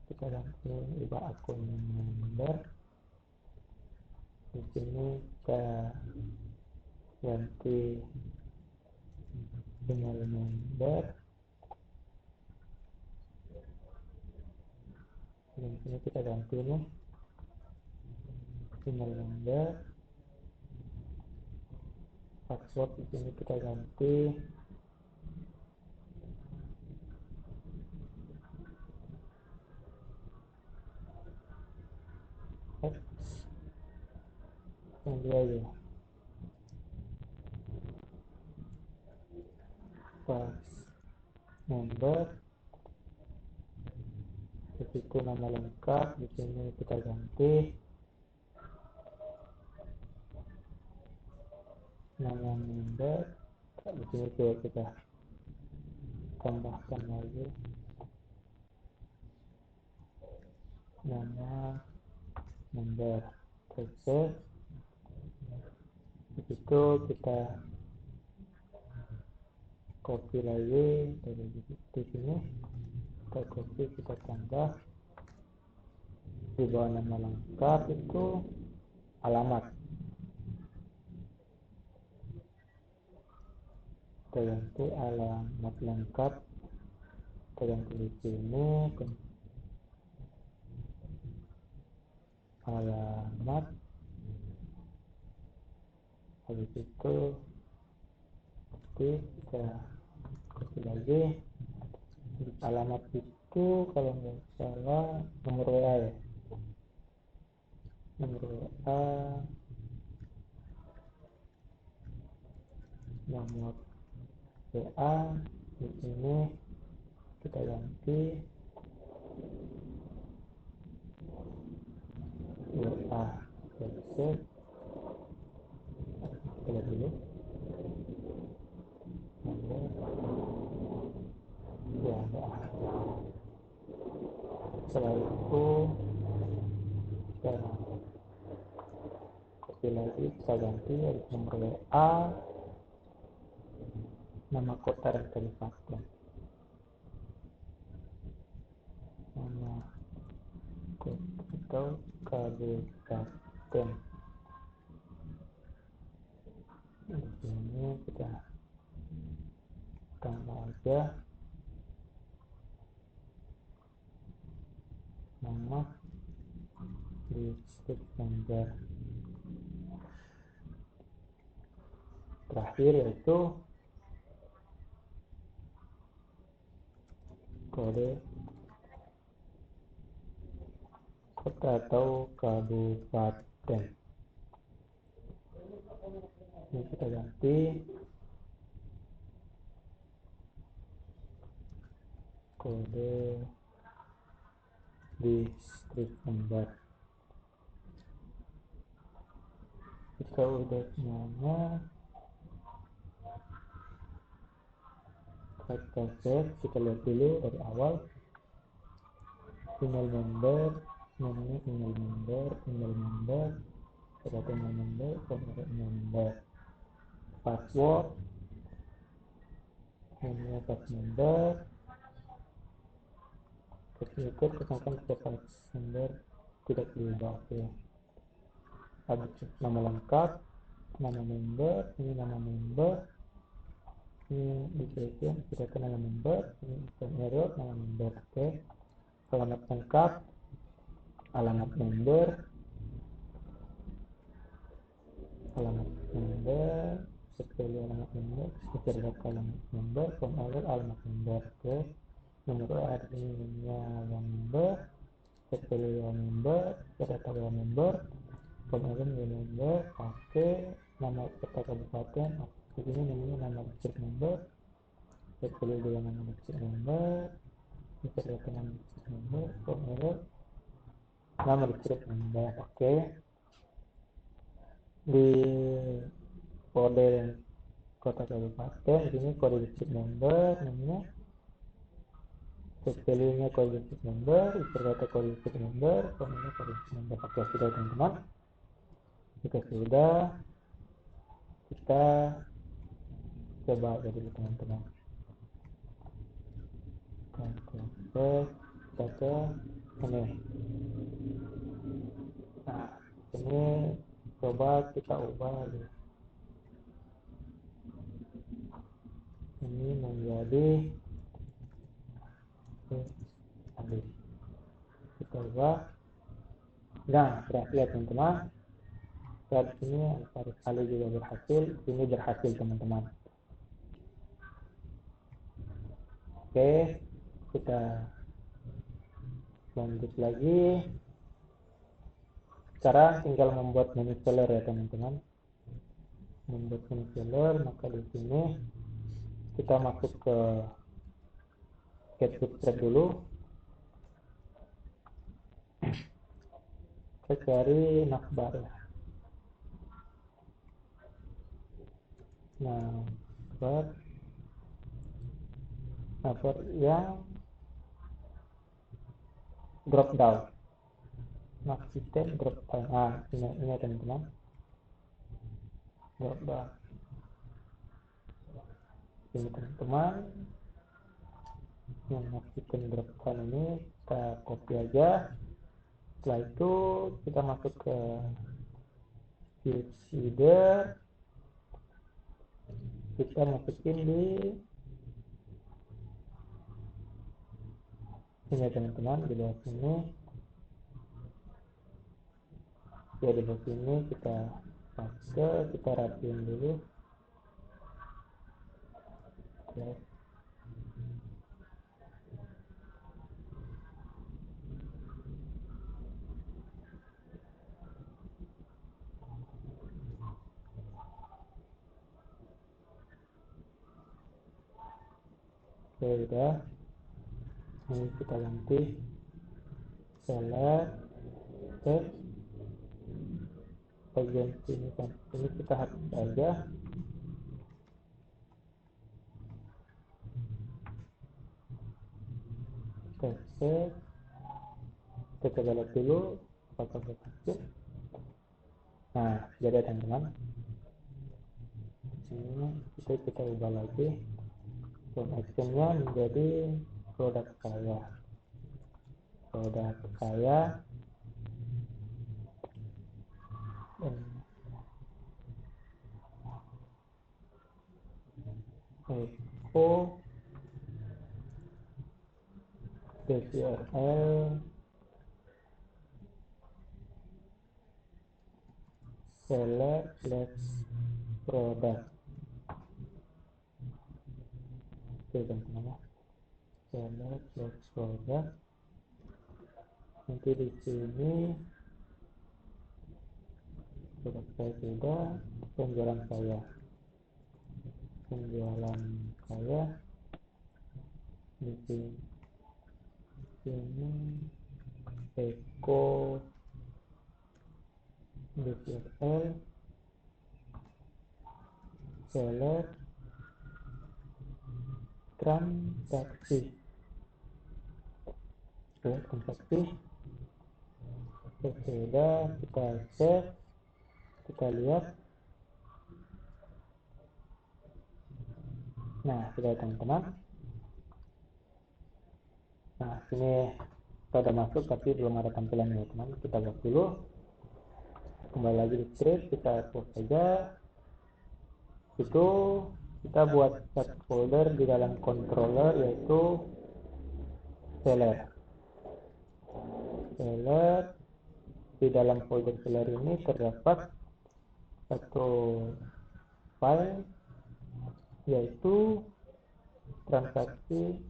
[SPEAKER 1] kita ganti ubah akun member. Di sini kita ganti email member. Di sini kita ganti nih email member. Password di sini kita ganti yang dia aja. Pas member, itu nama lengkap. Di sini kita ganti nama member. Di sini juga kita tambahkan lagi nama member. Oke, itu kita copy lagi dari di sini, kita copy, kita tambah di bawah nama lengkap itu alamat, kita ganti alamat lengkap, kita ganti di sini alamat. Habis itu kita copy lagi alamat itu kalau nggak salah nomor WA ya. nomor WA, nomor WA di sini kita ganti WA website. Kita lihat dulu nomor ya enggak. Setelah itu kita copy lagi, kita ganti nomor WA, nama kota dan kabupaten, nama kota atau kabupaten. Di sini kita tambah aja nama distrik number. Terakhir yaitu kode kota atau kabupaten. Ini kita ganti kode distrik number. Jika udah semuanya, kita save. Kita lihat dulu dari awal. Email member, namanya email member, data email member, nomor email member, password, namanya pass member, kemudian kesankan pass member tidak diubah. Oke. Habis nama lengkap, nama member, ini nama member, ini description, kita ke nama member, ini error, nama member. Oke. Alamat lengkap, alamat member, sekali alamat member, stiker data alamat member, alamat member. Oke. Nomor adminnya member, sekali member, data member, kemudian member, oke. Nama kota kabupaten, di sini namanya nama distrik member, sekali dengan nama distrik member, stiker data nama distrik member, kemudian nama distrik member. Oke. Di kode kota kabupaten, di sini kode distrik member, namanya value-nya kode distrik member, data kode distrik member, kemudian kode distrik member. Oke, sudah teman-teman. Jika sudah, kita coba aja dulu teman-teman. Kita ke ini. Nah, ini coba kita ubah dulu. Ini menjadi kita ubah. Nah, berhasil ya teman-teman. Saat ini harus kali juga berhasil. Ini berhasil teman-teman. Oke, kita lanjut lagi. Sekarang tinggal membuat menu seller ya teman-teman. Membuat menu seller, maka di sini kita masuk ke get bootstrap dulu. Kita cari navbar ya. Navbar yang drop down. Nav system drop down. Nah, ini teman-teman. Drop down. Ini teman-teman. Yang nav system drop down ini kita copy aja. Setelah itu kita masuk ke feeder, kita masukin di sini teman-teman, di bawah sini ya, di bawah sini kita pakai, kita rapiin dulu ya. Oke, udah. Ini kita ganti select text bagian sini kan, ini kita hapus aja. Text kita coba lihat dulu apakah berhasil. Nah, jadi teman-teman, ini kita ubah lagi dan actionnya menjadi produk saya. Echo DCRL select product. Oke teman-teman, select product. Nanti di sini produk saya sudah, penjualan saya di sini Echo DCRL select transaksi. Sudah, kita save, kita lihat. Nah, sudah teman-teman. Nah, sini kita udah masuk tapi belum ada tampilannya teman. Kita buat dulu. Kembali lagi di script, kita hapus saja. Itu kita buat satu folder di dalam controller, yaitu seller. Di dalam folder seller ini terdapat satu file, yaitu transaksi.php.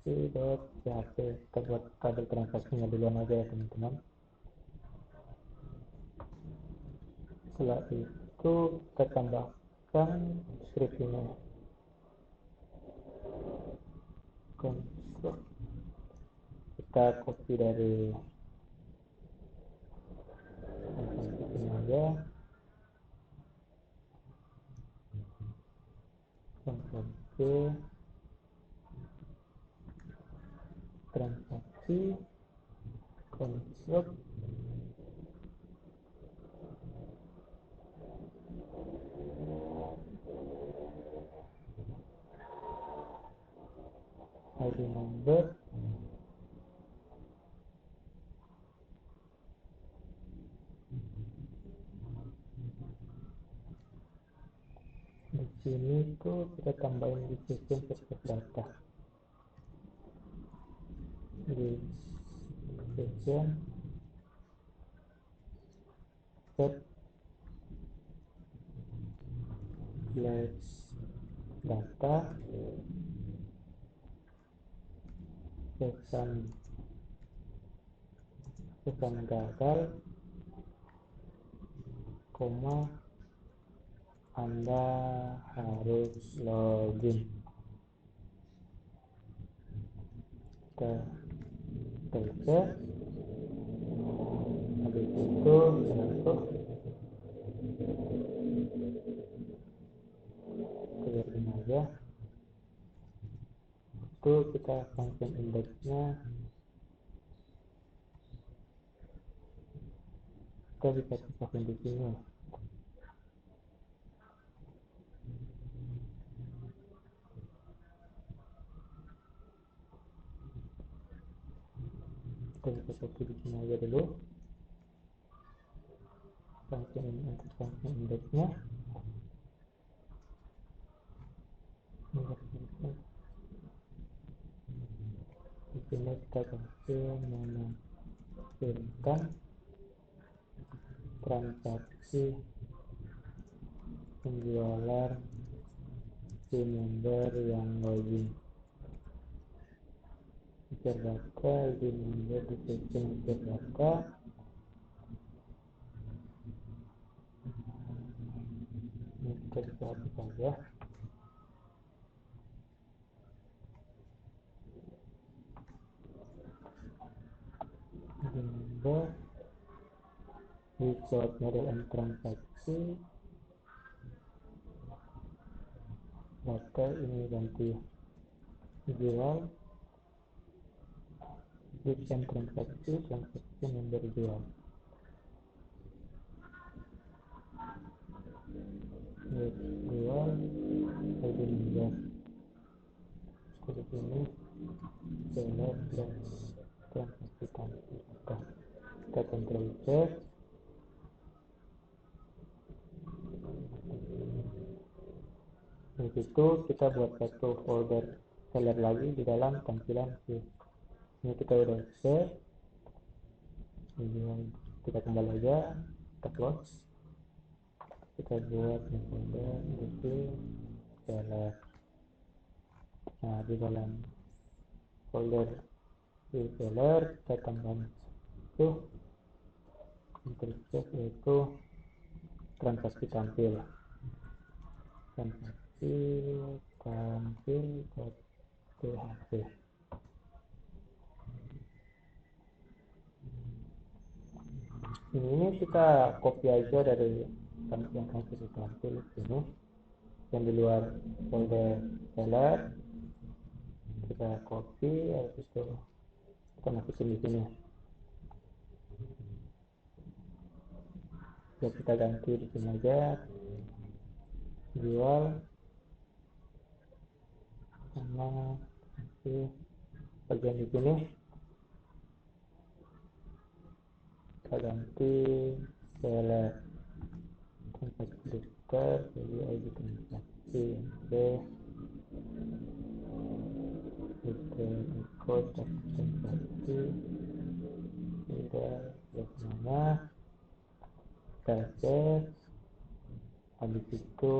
[SPEAKER 1] Kita buat tabel transaksinya duluan aja ya teman-teman. Setelah itu kita tambahkan script ini, construct. Kita copy dari ini aja, transaksi construct ID number di sini tuh kita tambahin di session set data, di session set data pesan gagal, Anda harus login. Kita tercek, habis itu masuk, keluarin aja. Itu kita function indexnya kita bisa pakai di sini. Kita bisa pakai di sini aja dulu. Function indexnya. Di sini kita kasih menonaktifkan transaksi penjualan si member yang login. Data di member di session data. kita bisa hapus saja. Remember resort model and transaksi, data ini ganti jual, and transaksi member jual, jual ID member seperti ini, seller plus transaksi tampil. Kita control C. Di situ kita buat satu folder seller lagi di dalam tampilan C. Ini kita udah save. Kita kembali aja, kita close. Kita buat folder di seller. Nah, di dalam folder di seller kita tambahkan itu interface, yaitu transaksi tampil .php. Ini kita copy aja dari tampilan transaksi tampil ini, yang di luar folder seller kita copy, habis itu kita masukin di sini. Ya, kita ganti di sini aja, jual sama bagian di sini kita ganti seller transaksi daftar, jadi ID transaksi code transaksi sudah semuanya kita save. Habis itu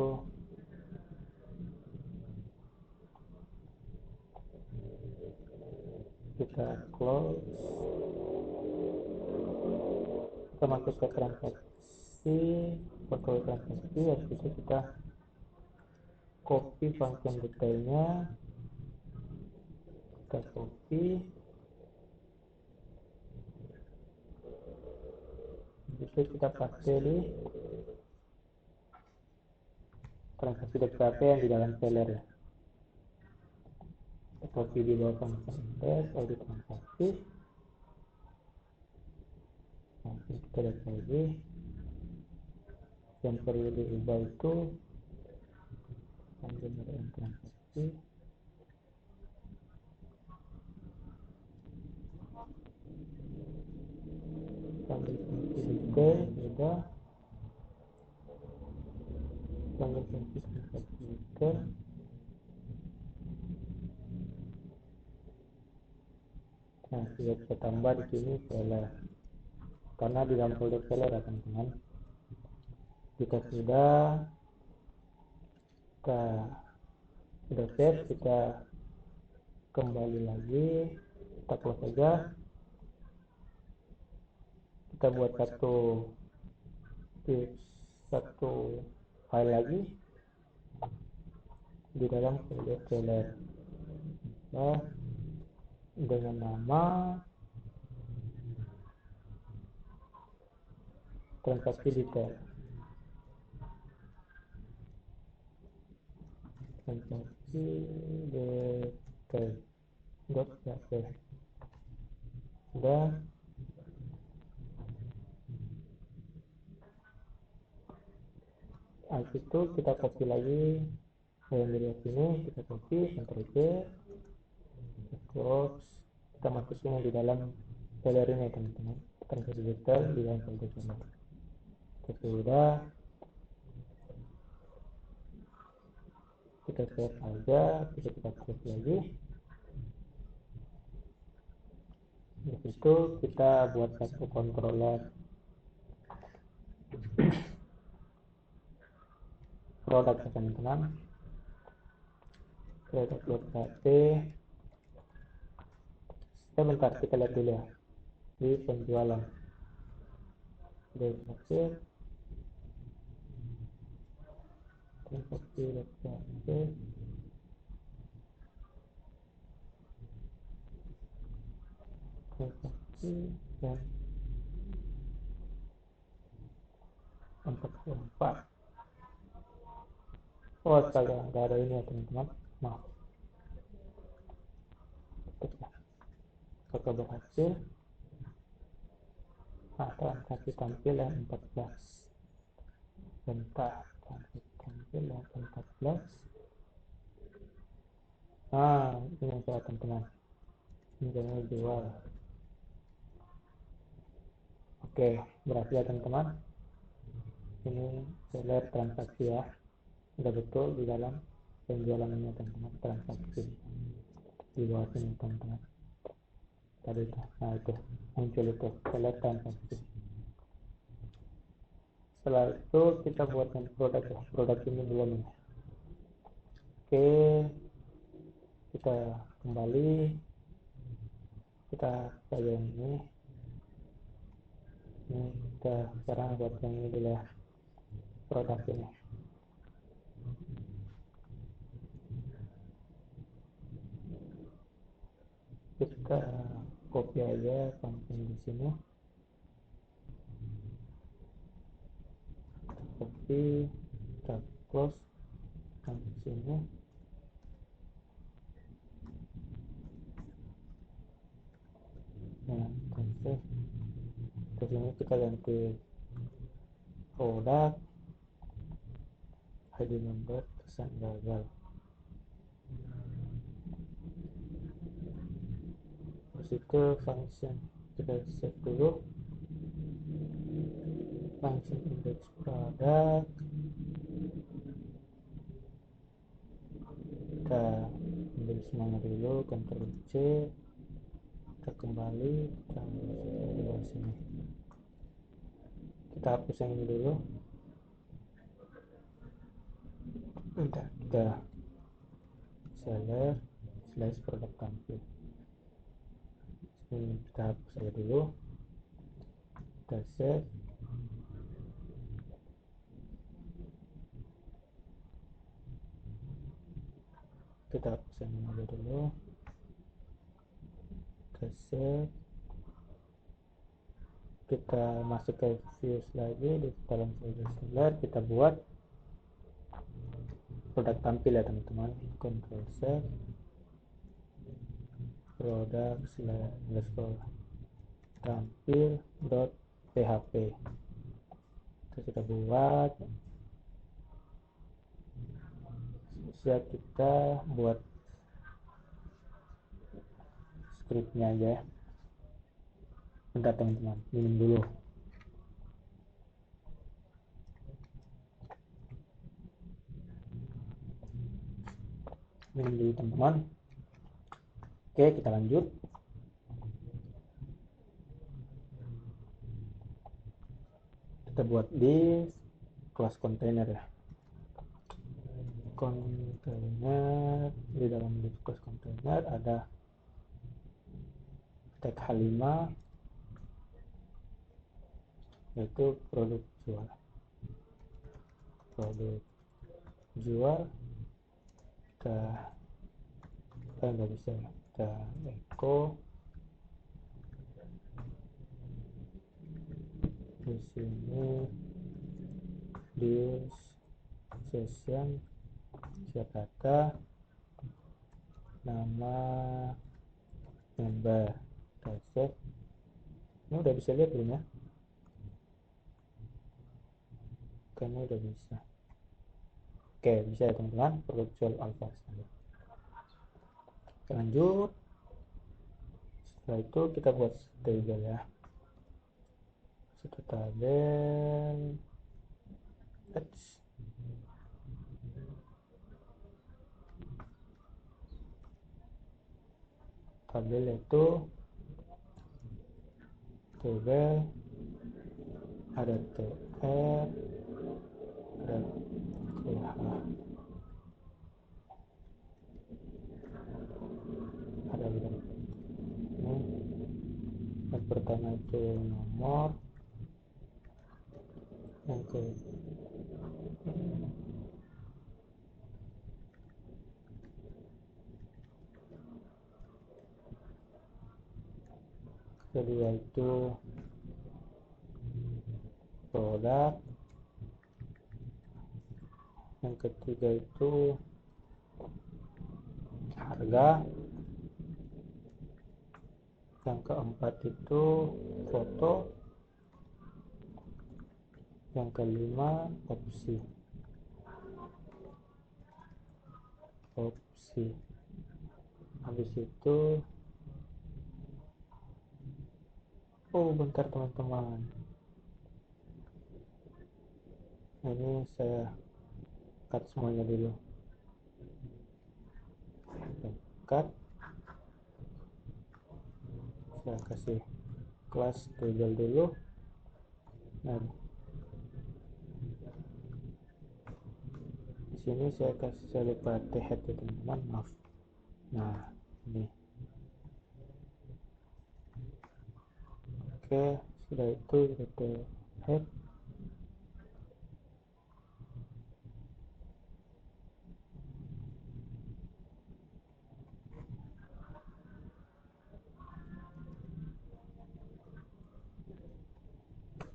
[SPEAKER 1] kita close, kita masuk ke transaksi, kontrol transaksi. Habis itu kita copy function detailnya, kita copy, itu kita pakai di transaksi DPP yang di dalam seller ya. Kita copy di bawah function index, audit transaksi. Nanti kita lihat lagi yang perlu diubah itu penggunaan transaksi, detail sudah, transaksi detail. Nah, sudah kita tambah di sini seller, karena di dalam folder seller ya teman-teman. Jika sudah save, kita kembali lagi, kita close saja. Kita buat satu file lagi di dalam folder seller, nah, dengan nama transaksi detail, transaksi detail .php. Sudah. Habis itu kita copy lagi yang dari sini, kita copy, Ctrl C, close, kita masukin di dalam folder ini teman-teman, transaksi detail di dalam folder seller. Sudah, kita save aja, kita close lagi. Di situ kita buat satu controller produk teman-teman, produk.php. Sebentar, kita lihat dulu ya di penjualan. transaksi transaksi dan 44. Oh astaga, nggak ada ini ya teman-teman, maaf. Foto berhasil. Nah, transaksi tampil yang 14. Bentar, transaksi tampil yang 14. Nah, ini yang saya teman-teman. Ini jual. Oke, berhasil ya teman-teman. Ini seller transaksi ya. Udah betul di dalam penjualannya teman-teman, transaksi di bawah sini teman-teman. Tadi itu, nah itu muncul itu seller transaksi. Setelah itu kita buat produk ya, produk ini belum ya. Oke, kita kembali, kita saja ini kita sekarang buat yang ini dulu ya, produk ini. Kita copy aja function di sini, copy, kita close di sini. Nah, terus ke sini kita ganti produk, ID number, pesan gagal. Terus itu function kita save dulu, function index produk, kita ambil semuanya dulu, Ctrl C, kita kembali, kita di bawah sini, kita hapus yang ini dulu. Bentar, kita seller slash produk tampil ini, kita hapus aja dulu, kita save, kita hapus yang ini aja dulu, kita save, kita masuk ke views lagi di dalam seller, kita buat produk tampil ya teman-teman. Ctrl C, produk slash tampil dot php, terus kita buat, siap, kita buat scriptnya aja. Bentar teman-teman, minum dulu. Minum dulu teman-teman. Oke, kita lanjut. Kita buat di kelas container ya. Container, di dalam kelas container ada tag H5 yaitu produk jual. Produk jual, kita nggak bisa, kita echo di sini di session kata nama member, kita save. Ini udah bisa lihat belum ya? Kayaknya udah bisa. Oke, bisa ya teman-teman, produk jual alpha standar. Lanjut, setelah itu kita buat table ya, satu tabel tabel itu tabel ada tr, ada th, ada berapa ini. Yang pertama itu nomor, yang ke kedua itu produk, yang ketiga itu harga, yang keempat itu foto, yang kelima opsi. Habis itu bentar teman-teman, ini saya cut semuanya dulu. Cut, saya kasih kelas table dulu. Nah, di sini saya lupa head ya teman-teman, maaf. Nah, ini oke, sudah itu kita head.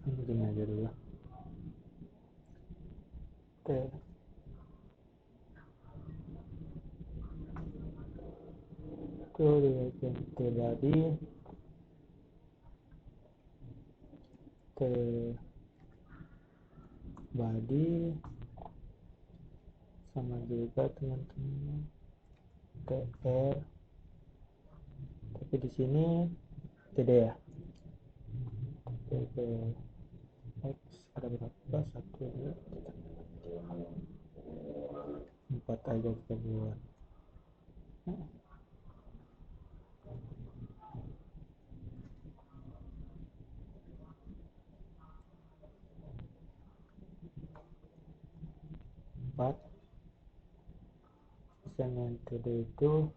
[SPEAKER 1] Begini aja dulu. Oke, itu ganti body, sama juga teman-teman TR, tapi di sini TD ya. TD X ada berapa? 1, 2, 4 aja kita buat. Yang TD itu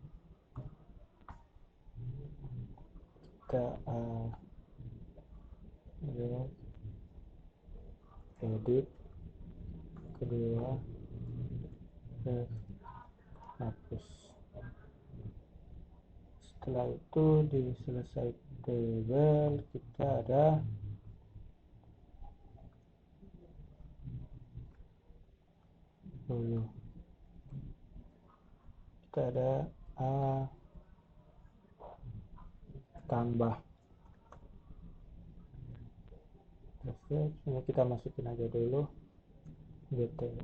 [SPEAKER 1] kita edit, kedua hapus. Setelah itu di selesai table kita ada tambah. Terus ini kita masukin aja dulu btn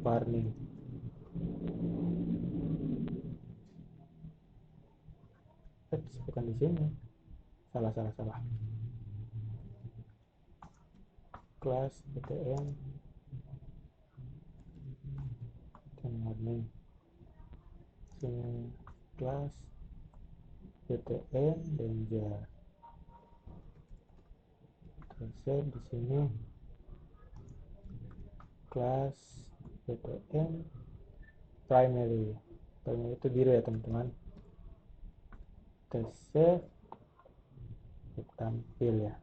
[SPEAKER 1] warning. Bukan di sini, salah. Kelas btn warning, sini kelas btn danger. Terus di sini kelas btn primary itu biru ya teman-teman. Save, tampil ya.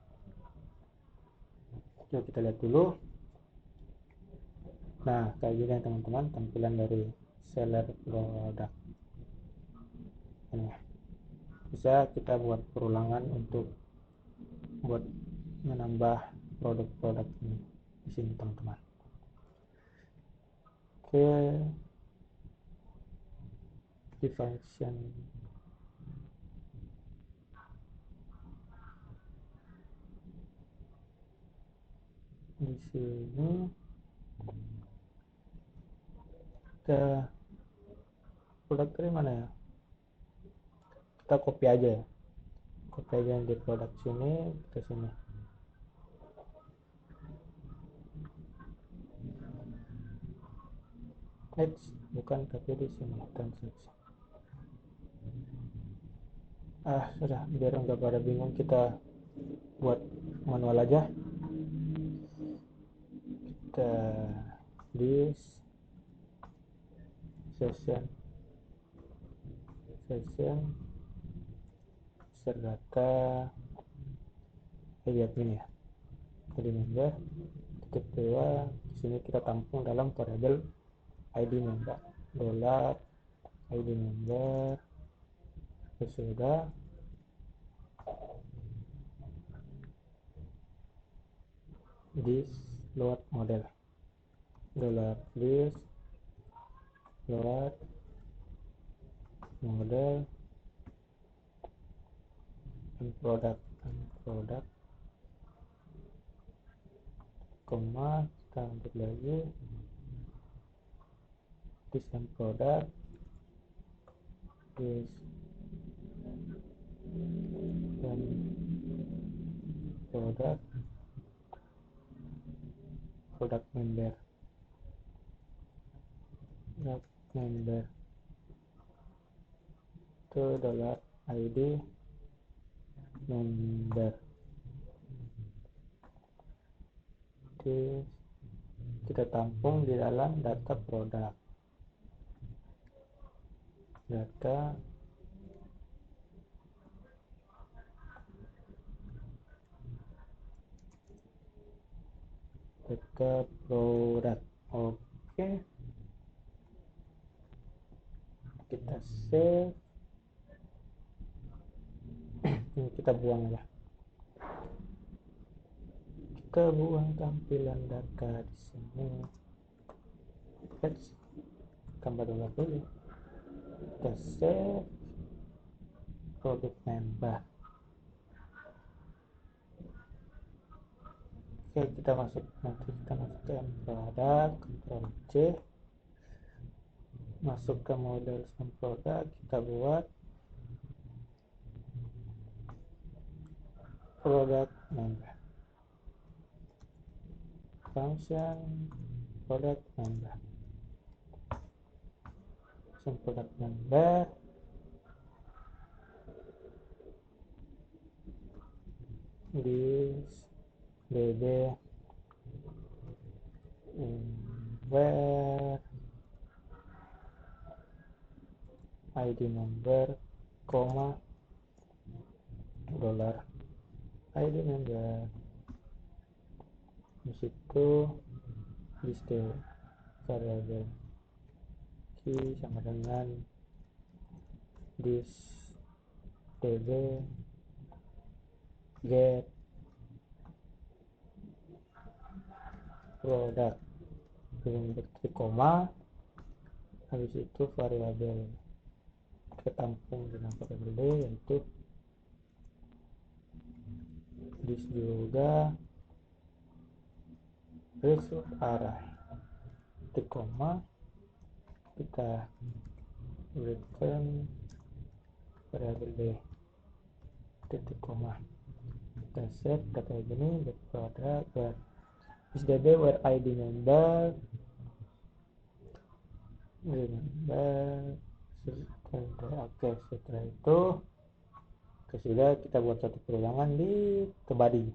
[SPEAKER 1] Coba kita lihat dulu. Nah, kayak gini teman-teman tampilan dari seller produk ini. Bisa kita buat perulangan untuk buat menambah produk-produk ini di sini teman-teman. Oke, di function di sini kita produk dari mana ya, kita copy aja yang di produk sini ke sini. Bukan, tapi di sini transaksi. Sudah, biar enggak pada bingung, kita buat manual aja. Kita this session data lihat ini ya, jadi member titik 2. Di sini kita tampung dalam variabel ID member ID number, sudah. This load model, $list load model and product, koma, kita lanjut lagi, this and product, this and product member itu $ID member. This kita tampung di dalam data produk, data produk. Oke, kita save. Ini kita buang ya, kita buang tampilan data di sini. Let's tambah dulu, kita save product member. Oke, kita masuk ke produk, Ctrl C, masuk ke model produk, kita buat product member, function product member, this db where ID number, koma, $ID number. Di situ display variable key sama dengan this db get product dengan koma, habis itu variabel ketampung dengan variabel D, yaitu this juga result array, titik koma, kita return variabel D, titik koma, kita save data ini get product where this db where ID member Oke, setelah itu sudah kita buat satu perulangan di body.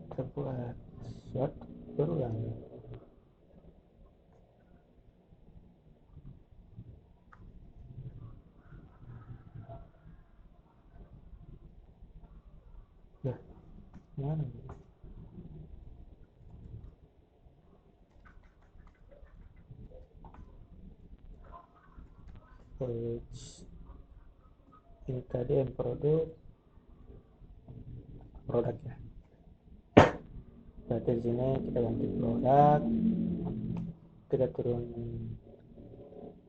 [SPEAKER 1] Kita buat suatu perulangan. Ya, mana? Ini tadi yang produk ya. Berarti di sini kita ganti produk, kita turun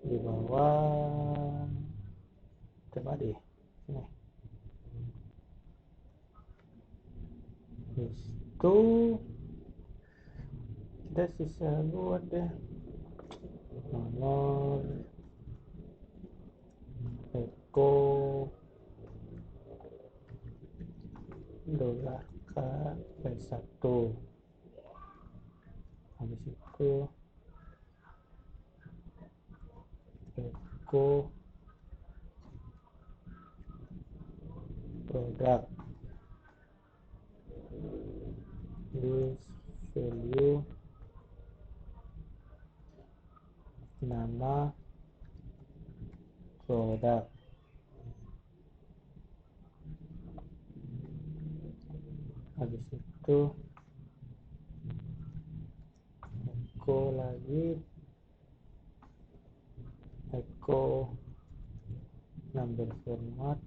[SPEAKER 1] di bawah, coba deh sini. Itu kita sisa buat deh nomor Eko $K1, habis itu Eko produk, this value nama produk, habis itu lagi, echo number format.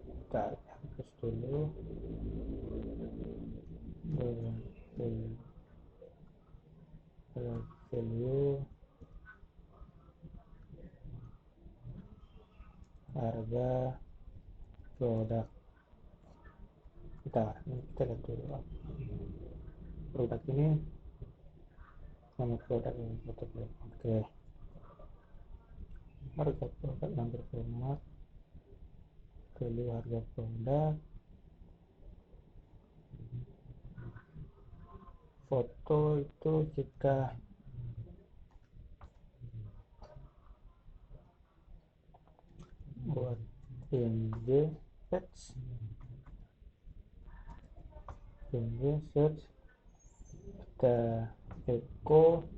[SPEAKER 1] Kita hapus dulu. Value harga produk. Kita lihat dulu produk ini, nama produk ini oke. Harga produk number format, value harga produk, foto itu kita buat img search, kita echo,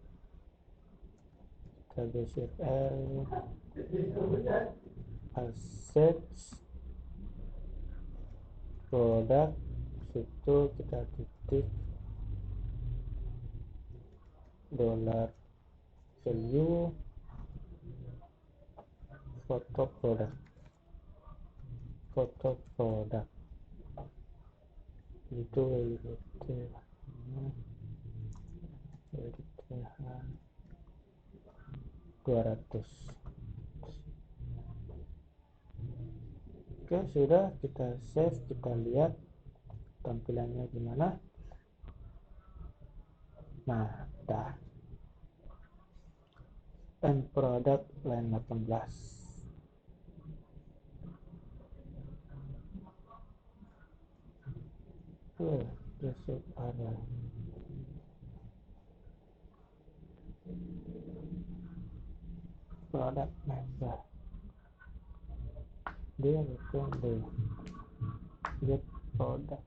[SPEAKER 1] kita bcl assets produk, situ kita titik dollar value foto produk itu editahan 200. Oke, sudah, kita save, kita lihat tampilannya gimana. Nah, dah. End product line 18. Besok ada produk member, dia bukan dia produk.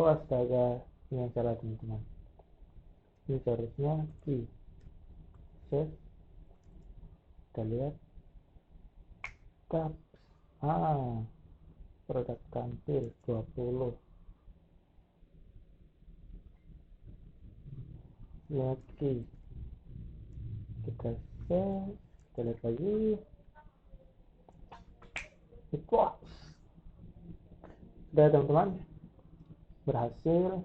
[SPEAKER 1] Astaga, ini yang salah teman-teman. Ini seharusnya key save, kita lihat tab, produk tampil 20. Lihat key, kita save, kita lihat lagi. Wah, sudah teman-teman, berhasil.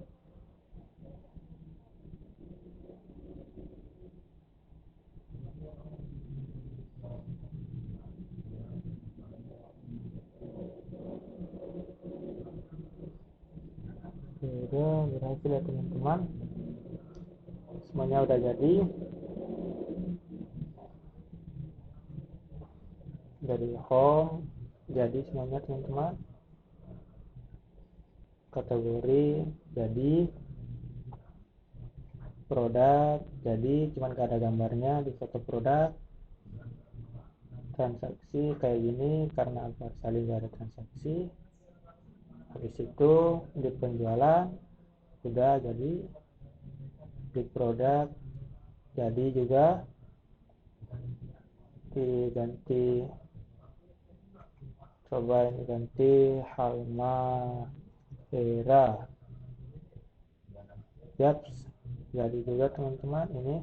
[SPEAKER 1] Sudah berhasil ya teman-teman, semuanya udah jadi. Dari home jadi semuanya teman-teman, kategori jadi, produk jadi, cuman gak ada gambarnya di foto produk. Transaksi kayak gini karena Alphard Saling gak ada transaksi. Habis itu di penjualan sudah jadi, di produk jadi juga, diganti, coba ini ganti Halmahera. Yaps, jadi juga teman-teman ini.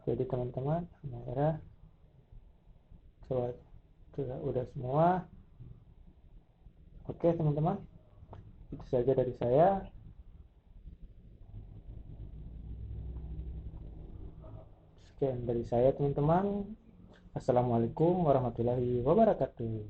[SPEAKER 1] Jadi teman-teman, Halmahera. Coba udah semua. Oke teman-teman, itu saja dari saya. Sekian dari saya teman-teman. Assalamualaikum warahmatullahi wabarakatuh.